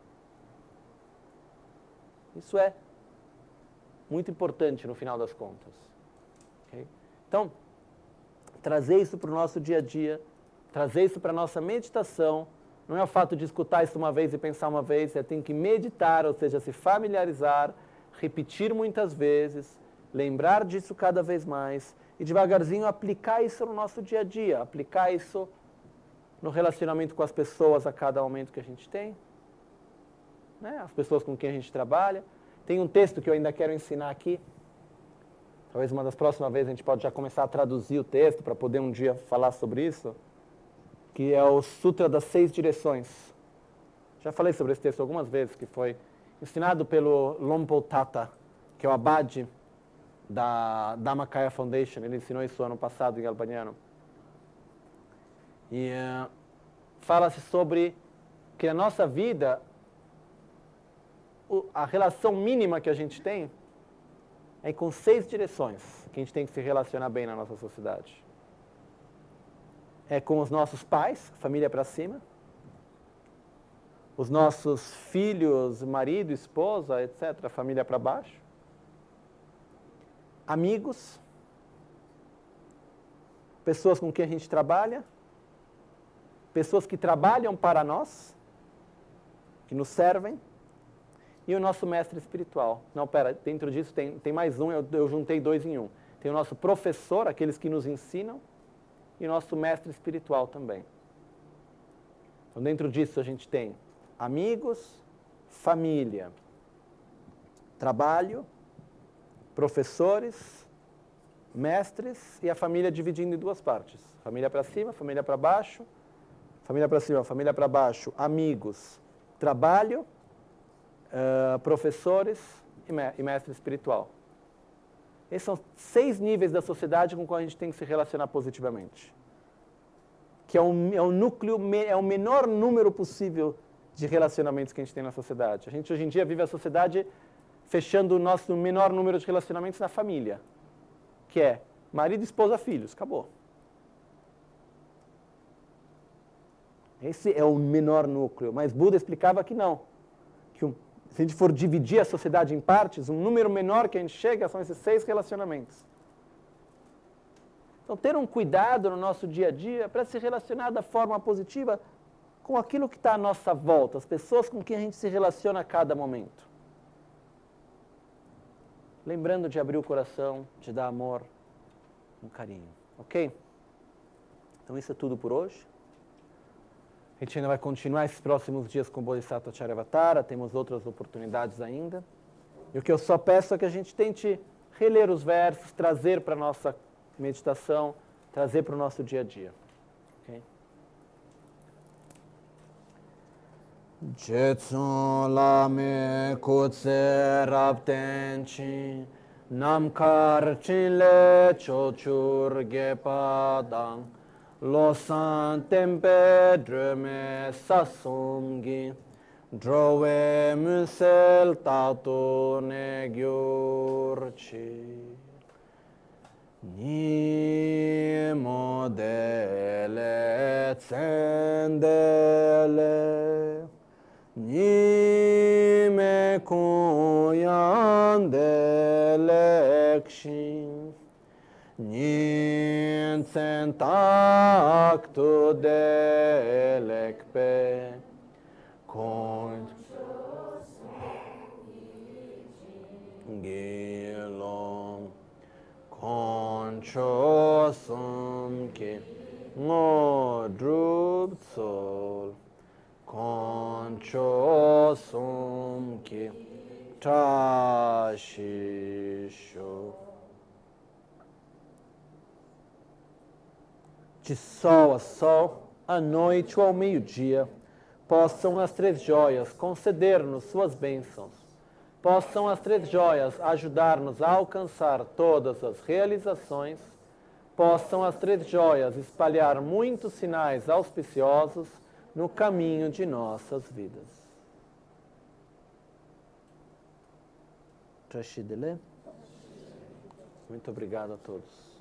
Isso é muito importante no final das contas. Okay? Então, trazer isso para o nosso dia a dia, trazer isso para a nossa meditação, não é o fato de escutar isso uma vez e pensar uma vez, é tem que meditar, ou seja, se familiarizar, repetir muitas vezes, lembrar disso cada vez mais e devagarzinho aplicar isso no nosso dia a dia, aplicar isso no relacionamento com as pessoas a cada momento que a gente tem, né? As pessoas com quem a gente trabalha. Tem um texto que eu ainda quero ensinar aqui. Talvez uma das próximas vezes a gente pode já começar a traduzir o texto para poder um dia falar sobre isso, que é o Sutra das 6 Direções. Já falei sobre esse texto algumas vezes, que foi ensinado pelo Lompo Tata, que é o abade da Dhammakaya Foundation. Ele ensinou isso ano passado em albaniano. E fala-se sobre que a nossa vida, a relação mínima que a gente tem é com 6 direções que a gente tem que se relacionar bem na nossa sociedade. É com os nossos pais, família para cima, os nossos filhos, marido, esposa, etc., família para baixo, amigos, pessoas com quem a gente trabalha, pessoas que trabalham para nós, que nos servem, e o nosso mestre espiritual. Não, pera, dentro disso tem mais um, eu juntei 2 em 1. Tem o nosso professor, aqueles que nos ensinam, e o nosso mestre espiritual também. Então, dentro disso a gente tem amigos, família, trabalho, professores, mestres e a família dividindo em 2 partes. Família para cima, família para baixo, família para cima, família para baixo, amigos, trabalho, professores e mestre espiritual. Esses são 6 níveis da sociedade com qual a gente tem que se relacionar positivamente. Que é o núcleo, é o menor número possível de relacionamentos que a gente tem na sociedade. A gente hoje em dia vive a sociedade fechando o nosso menor número de relacionamentos na família, que é marido, esposa, filhos, acabou. Esse é o menor núcleo, mas Buda explicava que não, que se a gente for dividir a sociedade em partes, um número menor que a gente chega são esses 6 relacionamentos. Então, ter um cuidado no nosso dia a dia para se relacionar da forma positiva com aquilo que está à nossa volta, as pessoas com quem a gente se relaciona a cada momento. Lembrando de abrir o coração, de dar amor, um carinho, ok? Então, isso é tudo por hoje. A gente ainda vai continuar esses próximos dias com o Bodhisattva Charyavatara, temos outras oportunidades ainda. E o que eu só peço é que a gente tente reler os versos, trazer para a nossa meditação, trazer para o nosso dia a dia. Okay? Jetsun lame kutse raptenchi namkar chile chochur gepadang losan tempe dreme sasumgi drove musel tato negyurchi ni modele tsendele ni me kuyandele kshin ni sentaktu delekpe kon gilom concho sumke ngo drub sol concho sumke tashisho. De sol a sol, à noite ou ao meio-dia, possam as 3 joias conceder-nos suas bênçãos. Possam as 3 joias ajudar-nos a alcançar todas as realizações. Possam as 3 joias espalhar muitos sinais auspiciosos no caminho de nossas vidas. Trashidele. Muito obrigado a todos.